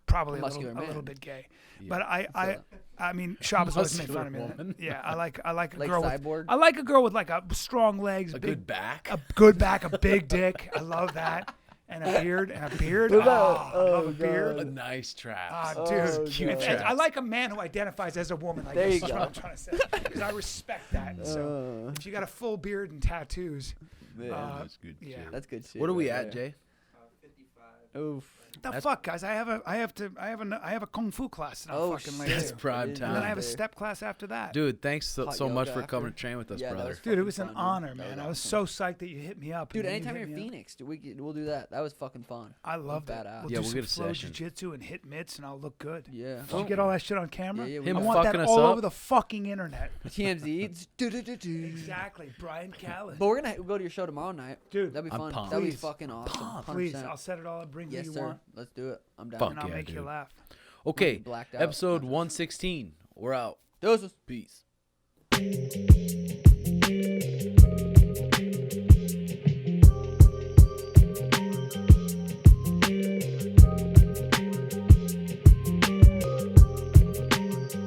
[SPEAKER 2] probably a
[SPEAKER 3] Muscular
[SPEAKER 2] little
[SPEAKER 3] man.
[SPEAKER 2] bit gay.
[SPEAKER 1] Yeah.
[SPEAKER 2] But
[SPEAKER 3] feel
[SPEAKER 2] I mean, Shaba's always made
[SPEAKER 1] Muscular
[SPEAKER 2] fun of me.
[SPEAKER 1] woman.
[SPEAKER 2] Yeah, I like a
[SPEAKER 3] Like
[SPEAKER 2] girl
[SPEAKER 3] Cyborg?
[SPEAKER 2] with I like a girl with like a strong legs,
[SPEAKER 1] A
[SPEAKER 2] big
[SPEAKER 1] good back.
[SPEAKER 2] a good back, a big dick. I love that. And a beard. Oh, I love a beard.
[SPEAKER 1] A nice trap.
[SPEAKER 2] Ah, dude,
[SPEAKER 1] cute
[SPEAKER 2] If-
[SPEAKER 1] traps.
[SPEAKER 2] I like a man who identifies as a woman. Like
[SPEAKER 3] There
[SPEAKER 2] this
[SPEAKER 3] you
[SPEAKER 2] is
[SPEAKER 3] go.
[SPEAKER 2] what I'm trying to say. Because I respect that. So if you got a full beard and tattoos,
[SPEAKER 1] That's good.
[SPEAKER 2] yeah.
[SPEAKER 1] shit.
[SPEAKER 3] That's good shit.
[SPEAKER 1] What are we
[SPEAKER 3] right
[SPEAKER 1] at,
[SPEAKER 3] there.
[SPEAKER 1] Jay?
[SPEAKER 4] 55.
[SPEAKER 3] Oof.
[SPEAKER 2] the fuck, guys? I have a kung fu class that I'm
[SPEAKER 3] Oh,
[SPEAKER 2] fucking
[SPEAKER 3] shit.
[SPEAKER 2] late
[SPEAKER 1] That's
[SPEAKER 2] to.
[SPEAKER 1] prime
[SPEAKER 3] And
[SPEAKER 1] time.
[SPEAKER 2] And then I have a
[SPEAKER 3] dude.
[SPEAKER 2] step class after that.
[SPEAKER 1] Dude, thanks so,
[SPEAKER 3] Hot
[SPEAKER 1] so much
[SPEAKER 3] yoga
[SPEAKER 1] for coming
[SPEAKER 3] after.
[SPEAKER 1] to train with us,
[SPEAKER 3] Yeah, that
[SPEAKER 1] brother.
[SPEAKER 3] was
[SPEAKER 2] Dude, it was an
[SPEAKER 3] fun, dude.
[SPEAKER 2] honor,
[SPEAKER 3] That
[SPEAKER 2] man.
[SPEAKER 3] was
[SPEAKER 2] I was so psyched that you hit me up.
[SPEAKER 3] Dude,
[SPEAKER 2] and you
[SPEAKER 3] anytime
[SPEAKER 2] hit
[SPEAKER 3] you're in
[SPEAKER 2] me up.
[SPEAKER 3] Phoenix, dude, we'll do that. That was fucking fun.
[SPEAKER 2] I loved it.
[SPEAKER 3] badass.
[SPEAKER 2] We'll
[SPEAKER 1] Yeah,
[SPEAKER 2] do
[SPEAKER 1] we'll
[SPEAKER 2] some
[SPEAKER 1] get a
[SPEAKER 2] flow
[SPEAKER 1] session.
[SPEAKER 2] jiu-jitsu and hit mitts, and I'll look good.
[SPEAKER 3] Yeah.
[SPEAKER 2] Did you get all that shit on camera?
[SPEAKER 3] Yeah,
[SPEAKER 1] Him
[SPEAKER 2] I want that
[SPEAKER 1] fucking us
[SPEAKER 2] all
[SPEAKER 1] up?
[SPEAKER 2] over the fucking internet.
[SPEAKER 3] TMZ. Do-do-do-do.
[SPEAKER 2] Exactly, Bryan Callen.
[SPEAKER 3] But we're gonna go to your show tomorrow night.
[SPEAKER 2] Dude,
[SPEAKER 3] That'd be
[SPEAKER 1] I'm
[SPEAKER 3] fun.
[SPEAKER 1] pumped.
[SPEAKER 3] That'd be
[SPEAKER 2] Please.
[SPEAKER 3] fucking awesome.
[SPEAKER 2] please,
[SPEAKER 3] 100%.
[SPEAKER 2] I'll set it all up. Bring
[SPEAKER 3] Yes,
[SPEAKER 2] who you
[SPEAKER 3] sir.
[SPEAKER 2] want,
[SPEAKER 3] Let's do it. I'm down.
[SPEAKER 1] Fuck
[SPEAKER 2] and I'll
[SPEAKER 1] yeah,
[SPEAKER 2] make you
[SPEAKER 1] dude.
[SPEAKER 2] laugh.
[SPEAKER 1] Okay,
[SPEAKER 3] Blacked out.
[SPEAKER 1] episode 116. We're out.
[SPEAKER 3] Doses.
[SPEAKER 1] Peace.